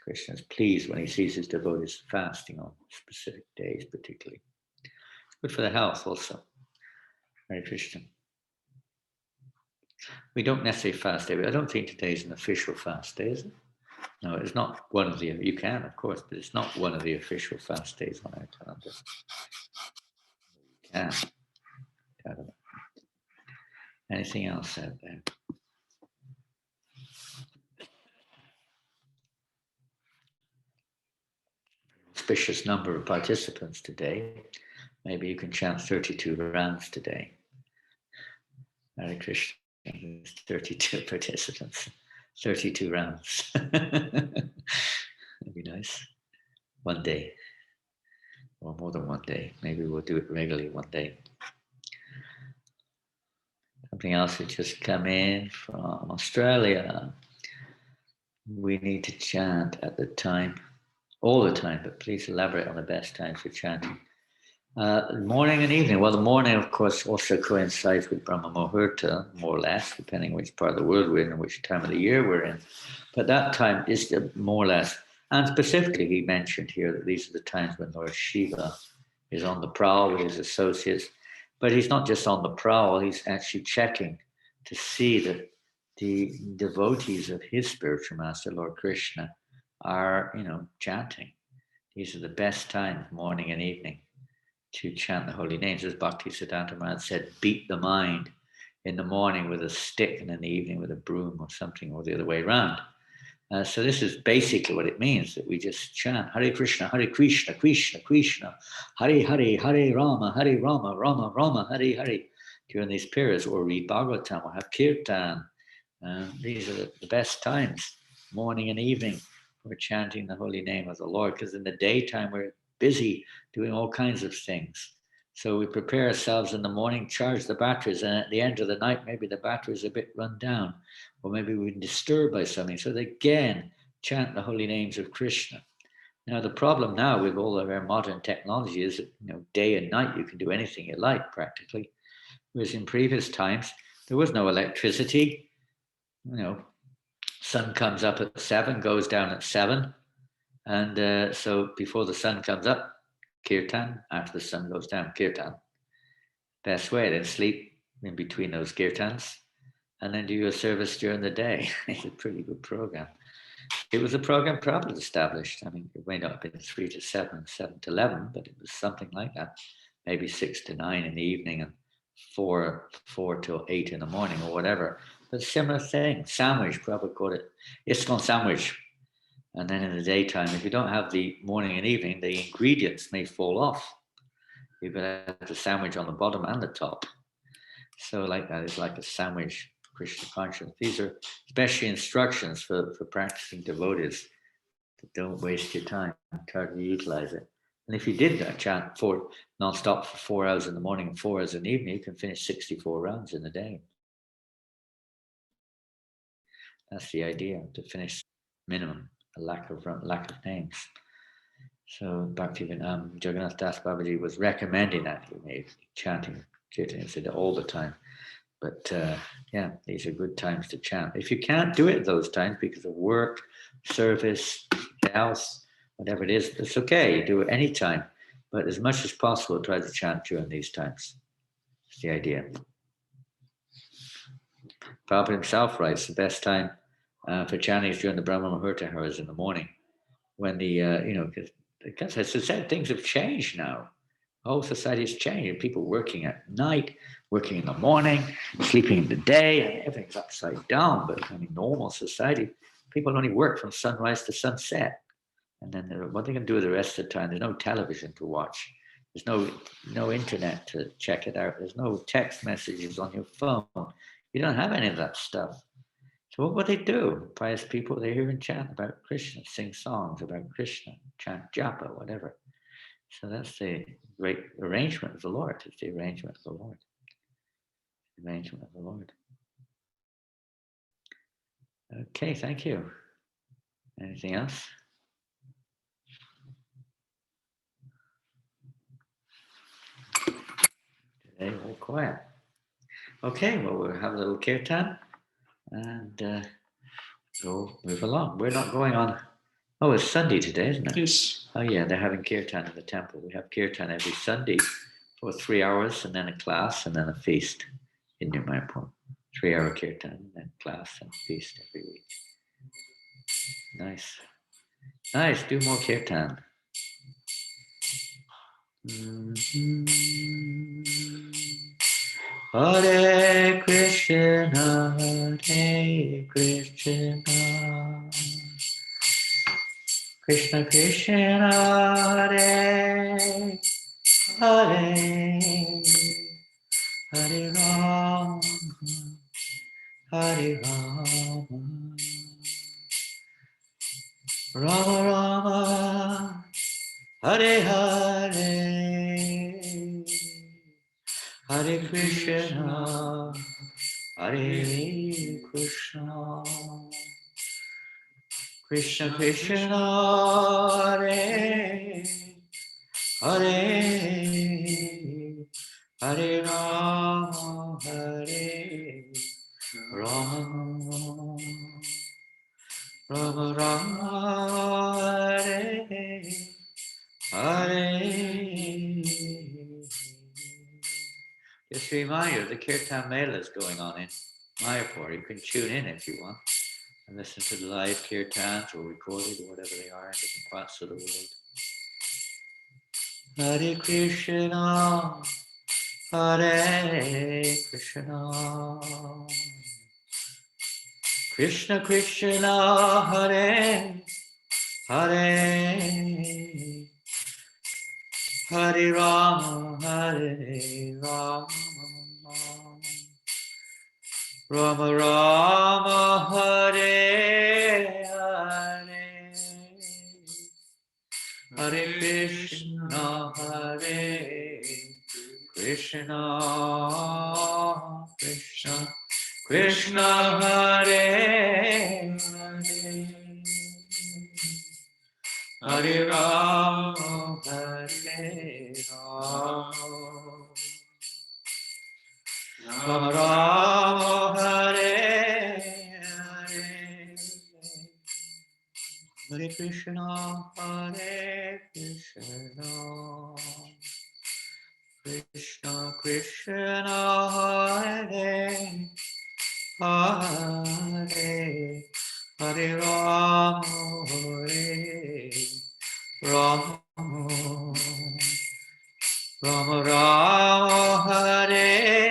S1: Krishna is pleased when he sees his devotees fasting on specific days, particularly. It's good for the health also. Hare Krishna. We don't necessarily fast every. I don't think today is an official fast day, is it? No, it's not one of the. You can, of course, but it's not one of the official fast days on our calendar. You can. I don't know. Anything else out there? Auspicious number of participants today. Maybe you can chant 32 rounds today. Hare Krishna. 32 participants. 32 rounds. That'd be nice. One day. Or more than one day. Maybe we'll do it regularly one day. Something else had just come in from Australia. We need to chant at the time, all the time, but please elaborate on the best times for chanting. Morning and evening. Well, the morning, of course, also coincides with Brahma Muhurta, more or less, depending which part of the world we're in and which time of the year we're in. But that time is more or less, and specifically he mentioned here that these are the times when Lord Shiva is on the prowl with his associates. But he's not just on the prowl, he's actually checking to see that the devotees of his spiritual master, Lord Krishna, are, chanting. These are the best times, morning and evening, to chant the holy names. As Bhaktisiddhanta Maharaj said, beat the mind in the morning with a stick and in the evening with a broom or something, or the other way around. So this is basically what it means, that we just chant Hare Krishna, Krishna, Krishna, Hare Hare, Hare Rama, Rama Rama, Hare Hare, during these periods, or read Bhagavatam, or have Kirtan. These are the best times, morning and evening, for chanting the holy name of the Lord, because in the daytime we're busy doing all kinds of things. So we prepare ourselves in the morning, charge the batteries, and at the end of the night, maybe the battery is a bit run down, or maybe we've been disturbed by something. So they again chant the holy names of Krishna. Now, the problem now with all of our modern technology is that, day and night, you can do anything you like practically. Whereas in previous times, there was no electricity. Sun comes up at 7, goes down at 7. And so before the sun comes up, Kirtan. After the sun goes down, Kirtan. Best way, then sleep in between those Kirtans, and then do your service during the day. It's a pretty good program. It was a program Prabhupada established. I mean, it may not have been 3 to 7, 7 to 11, but it was something like that. Maybe 6 to 9 in the evening and 4 till 8 in the morning or whatever. But similar thing, sandwich, Prabhupada called it ISKCON sandwich. And then in the daytime, if you don't have the morning and evening, the ingredients may fall off. You've got to have the sandwich on the bottom and the top. So like that, it's like a sandwich, Krishna consciousness. These are especially instructions for practicing devotees. Don't waste your time, try to utilize it. And if you did that chant non-stop for 4 hours in the morning and 4 hours in the evening, you can finish 64 rounds in a day. That's the idea, to finish minimum, a lack of names. So Jagannath Das Babaji was recommending that. He made chanting, kirtan, he said it all the time. But yeah, these are good times to chant. If you can't do it at those times because of work, service, house, whatever it is, it's okay. You do it anytime. But as much as possible, try to chant during these times. That's the idea. Prabhupada himself writes the best time for chanting is during the Brahma Muhurta hours in the morning, when because as I said, things have changed now. The whole society has changed. People working at night, working in the morning, sleeping in the day. Everything's upside down. But I mean, normal society, people only work from sunrise to sunset. And then what are they going to do with the rest of the time? There's no television to watch. There's no internet to check it out. There's no text messages on your phone. You don't have any of that stuff. So what would they do? Pious people, they hear and chant about Krishna, sing songs about Krishna, chant japa, whatever. So that's the great arrangement of the Lord. It's the arrangement of the Lord. The arrangement of the Lord. Okay, thank you. Anything else? Today, all quiet. Okay, well, we'll have a little kirtan and go move along. We're not going on. Oh, it's Sunday today, isn't it?
S2: Yes.
S1: Oh, yeah, they're having kirtan in the temple. We have kirtan every Sunday for 3 hours, and then a class, and then a feast in New Mayapur. 3-hour kirtan, and then class and feast every week. Nice. Nice, do more kirtan. Hare Krishna, Hare Krishna, Krishna Krishna, Hare Hare, Hare Rama, Hare Rama, Rama Rama, Hare Hare, Hare Krishna, Hare Krishna, Krishna Krishna, Hare Hare, Hare Rama, Hare Rama, Rama Rama, Hare Hare. Just a reminder, the Kirtan Mela is going on in Mayapur. You can tune in if you want and listen to the live Kirtans or recorded or whatever they are in different parts of the world. Hare Krishna, Hare Krishna, Krishna Krishna, Hare Hare, Hare Rama, Hare Rama, Rama Rama, Hare Hare, Hare Krishna, Hare Krishna, Krishna Krishna, Hare Hare, Hare Rama, Hare Rama, Rama Rama, Hare Hare, Hare Krishna, Hare Krishna, Krishna Krishna, Hare Hare, Hare Rama, Hare Rama, Rama Rama, Hare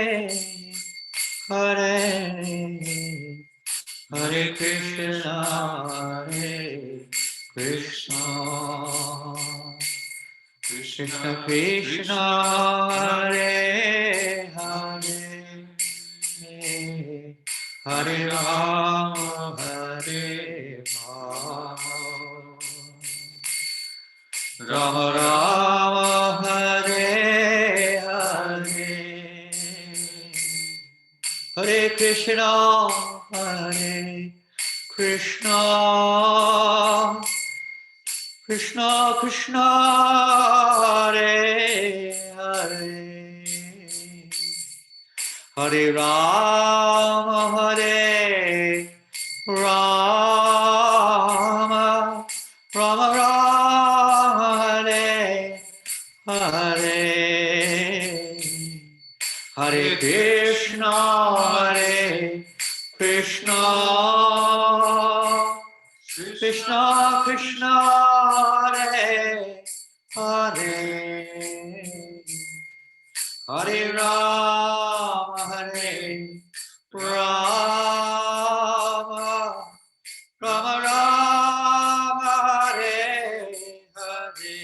S1: Krishna, Hare Krishna, Krishna Krishna, Hare Hare, Hare Rama, Hare Rama, Rama Rama, Hare Hare, Hare Krishna, Hare Krishna, Krishna Krishna, Hare Hare, Hare Rama, Hare Rama, Rama Rama, Hare Hare, Hare Krishna, Hare Krishna, Krishna Krishna, Hare Hare, Hare Rama, Hare Rama, Rama Rama, Hare Hare,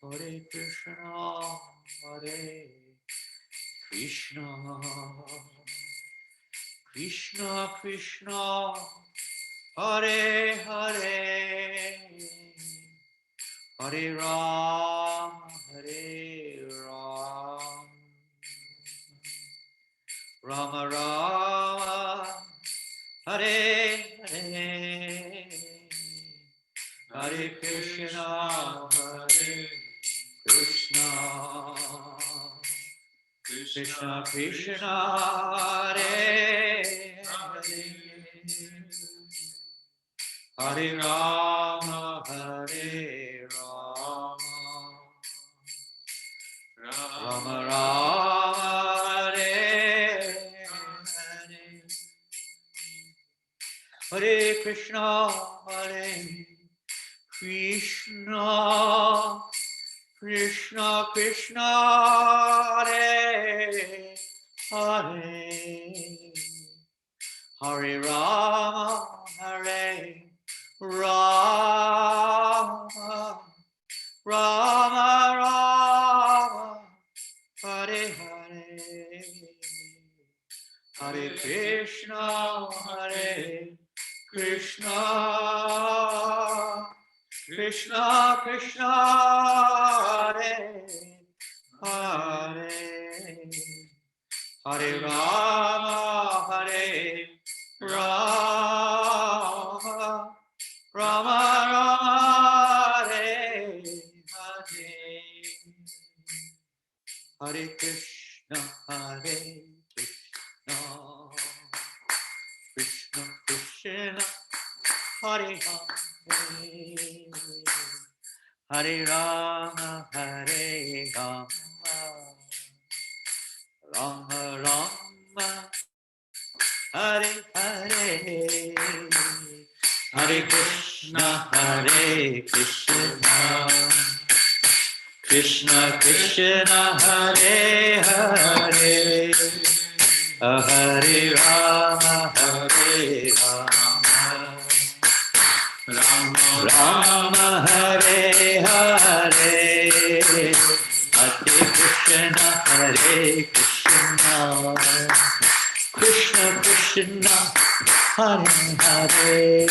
S1: Hare Krishna, Hare Krishna, Krishna Krishna, Hare Hare, Hare Ram, Hare Ram, Rama Rama, Hare Hare, Hare Krishna, Hare Krishna, Krishna Krishna, Hare Hare, Hare Rama, Hare Rama, Rama Rama, Hare Hare, Hare Krishna, Hare Krishna, Krishna Krishna, Hare Hare, Hare Rama, Hare Rama, Rama Rama, Hare Hare, Hare Krishna, Hare Krishna, Krishna Krishna, Hare Hare, Hare Rama, Hare Rama, Rama Rama, Hare Hare, Hare Krishna, Hare Krishna, Krishna Krishna, Hare Hare, Hare Rama, Hare Rama, Rama Rama, Hare Hare, Hare Krishna, Hare Krishna, Krishna Krishna, Hare Hare, Hare Rama, Hare Rama, Rama Rama, Hare Hare, Hare Krishna, Hare Krishna, Krishna Krishna, Hare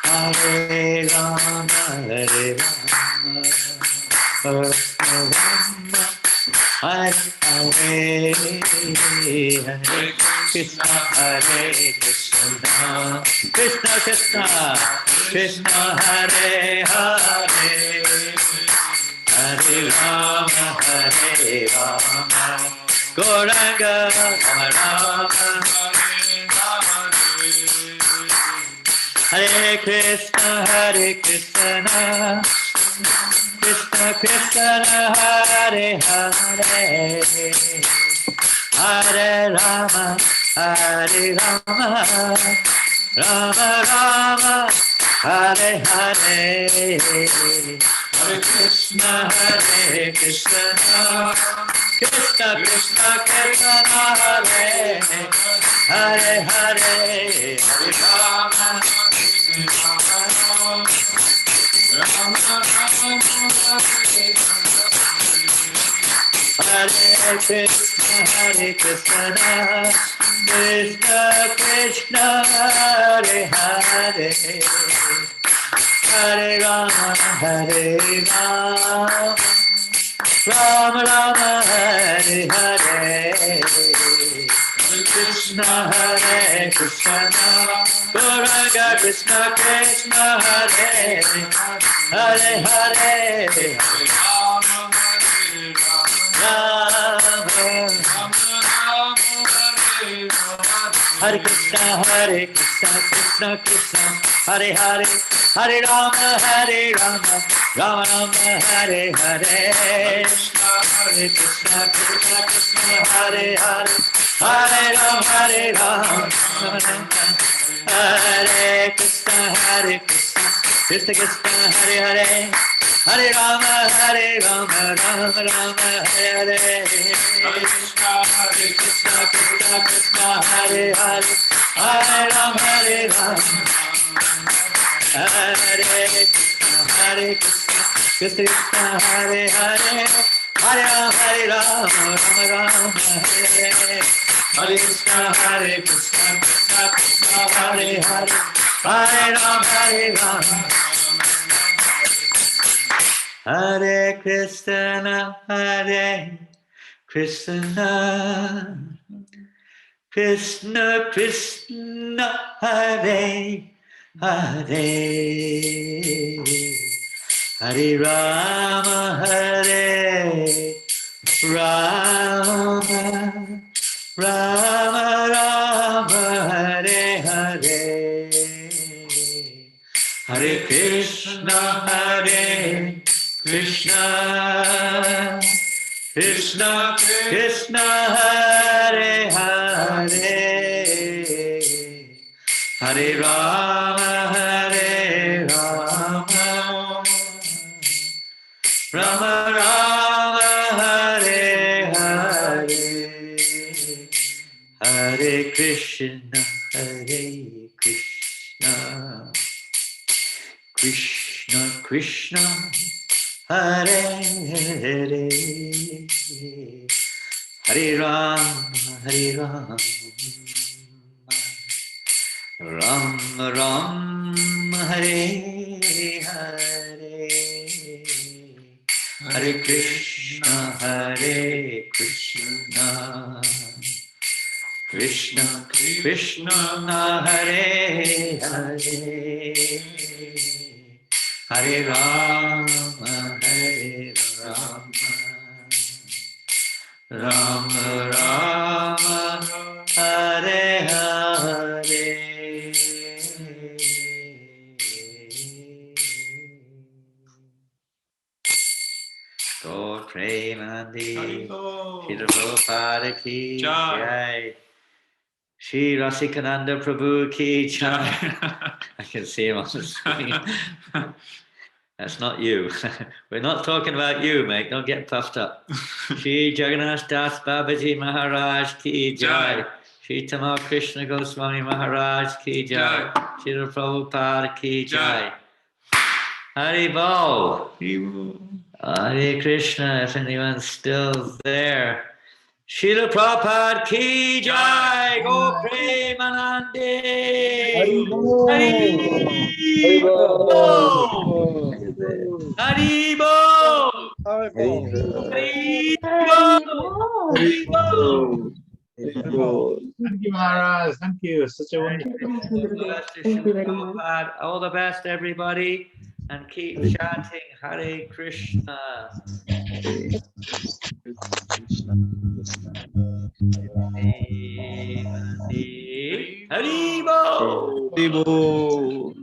S1: Hare, Hare Rama, Hare Rama, Rama, Hare Hare, Hare Krishna, Hare Krishna, Krishna Krishna, Krishna Hare Hare, Hare Rama, Hare Rama, Gauranga, Rama Rama, Hare Krishna, Hare Krishna, Krishna Krishna, Hare Hare, Hare Rama, Hare Rama, Rama Rama, Hare Hare, Hare Krishna, Hare Krishna, Krishna Krishna, Krishna Hare Hare Hare, Hare Rama, Hare Krishna, Hare Krishna, Krishna Krishna, Hare Hare, Hare Rama, Hare Rama, Rama Rama, Hare Hare, Krishna, Hare Krishna, Gauranga Krishna Krishna, Hare Hare, Hare Hare Krishna, Krishna Krishna, Hare Hare, Hare Rama, Rama Rama, Hare Hare, Hare Krishna, Krishna, Hare Hare, Hare Rama, Rama Hare Krishna, Krishna Krishna, Hare Hare, Hare Rama, Rama Rama, Hare Hare, Hare Krishna, Krishna Krishna, Hare Hare, Hare Rama, Hare Krishna, Krishna Krishna, Hare Hare, Hare Rama, Rama Rama, Hare Hare, Hare Krishna, Krishna Krishna, Hare Hare, Hare Rama, Hare Krishna, Hare Krishna, Krishna Krishna, Hare Hare, Hare Rama, Hare Rama, Rama Rama, Hare Hare, Hare Krishna, Krishna Krishna Krishna, Hare Hare, Hare Rama, Rama Rama Rama, Hare Hare, Hare Krishna, Krishna Krishna, Hare Hare, Hare Rama, Rama Rama, Hare Hare, Hare Krishna, Krishna Krishna, Hare Hare, Hare Rama, Rama Rama, Hare Hare. Gaur Premanandi, Srila Prabhupada ki jai, Shri Rasikananda Prabhu ki jai. I can see him on the screen. That's not you. We're not talking about you, mate. Don't get puffed up. Shri Jagannath Das Babaji Maharaj ki jai. Shri Tamal Krishna Goswami Maharaj ki jai. Shri Prabhupada ki jai. Hari Bol. Hare Krishna, if anyone's still there. Srila Prabhupada ki jai, Go Premanandi. Hari Bol. Hari Bol.
S4: Thank you, Maharaj. Thank you. Such a wonderful.
S5: Thank you very much.
S1: All the best, everybody, and keep chanting Hare Krishna. Haribo! Haribo!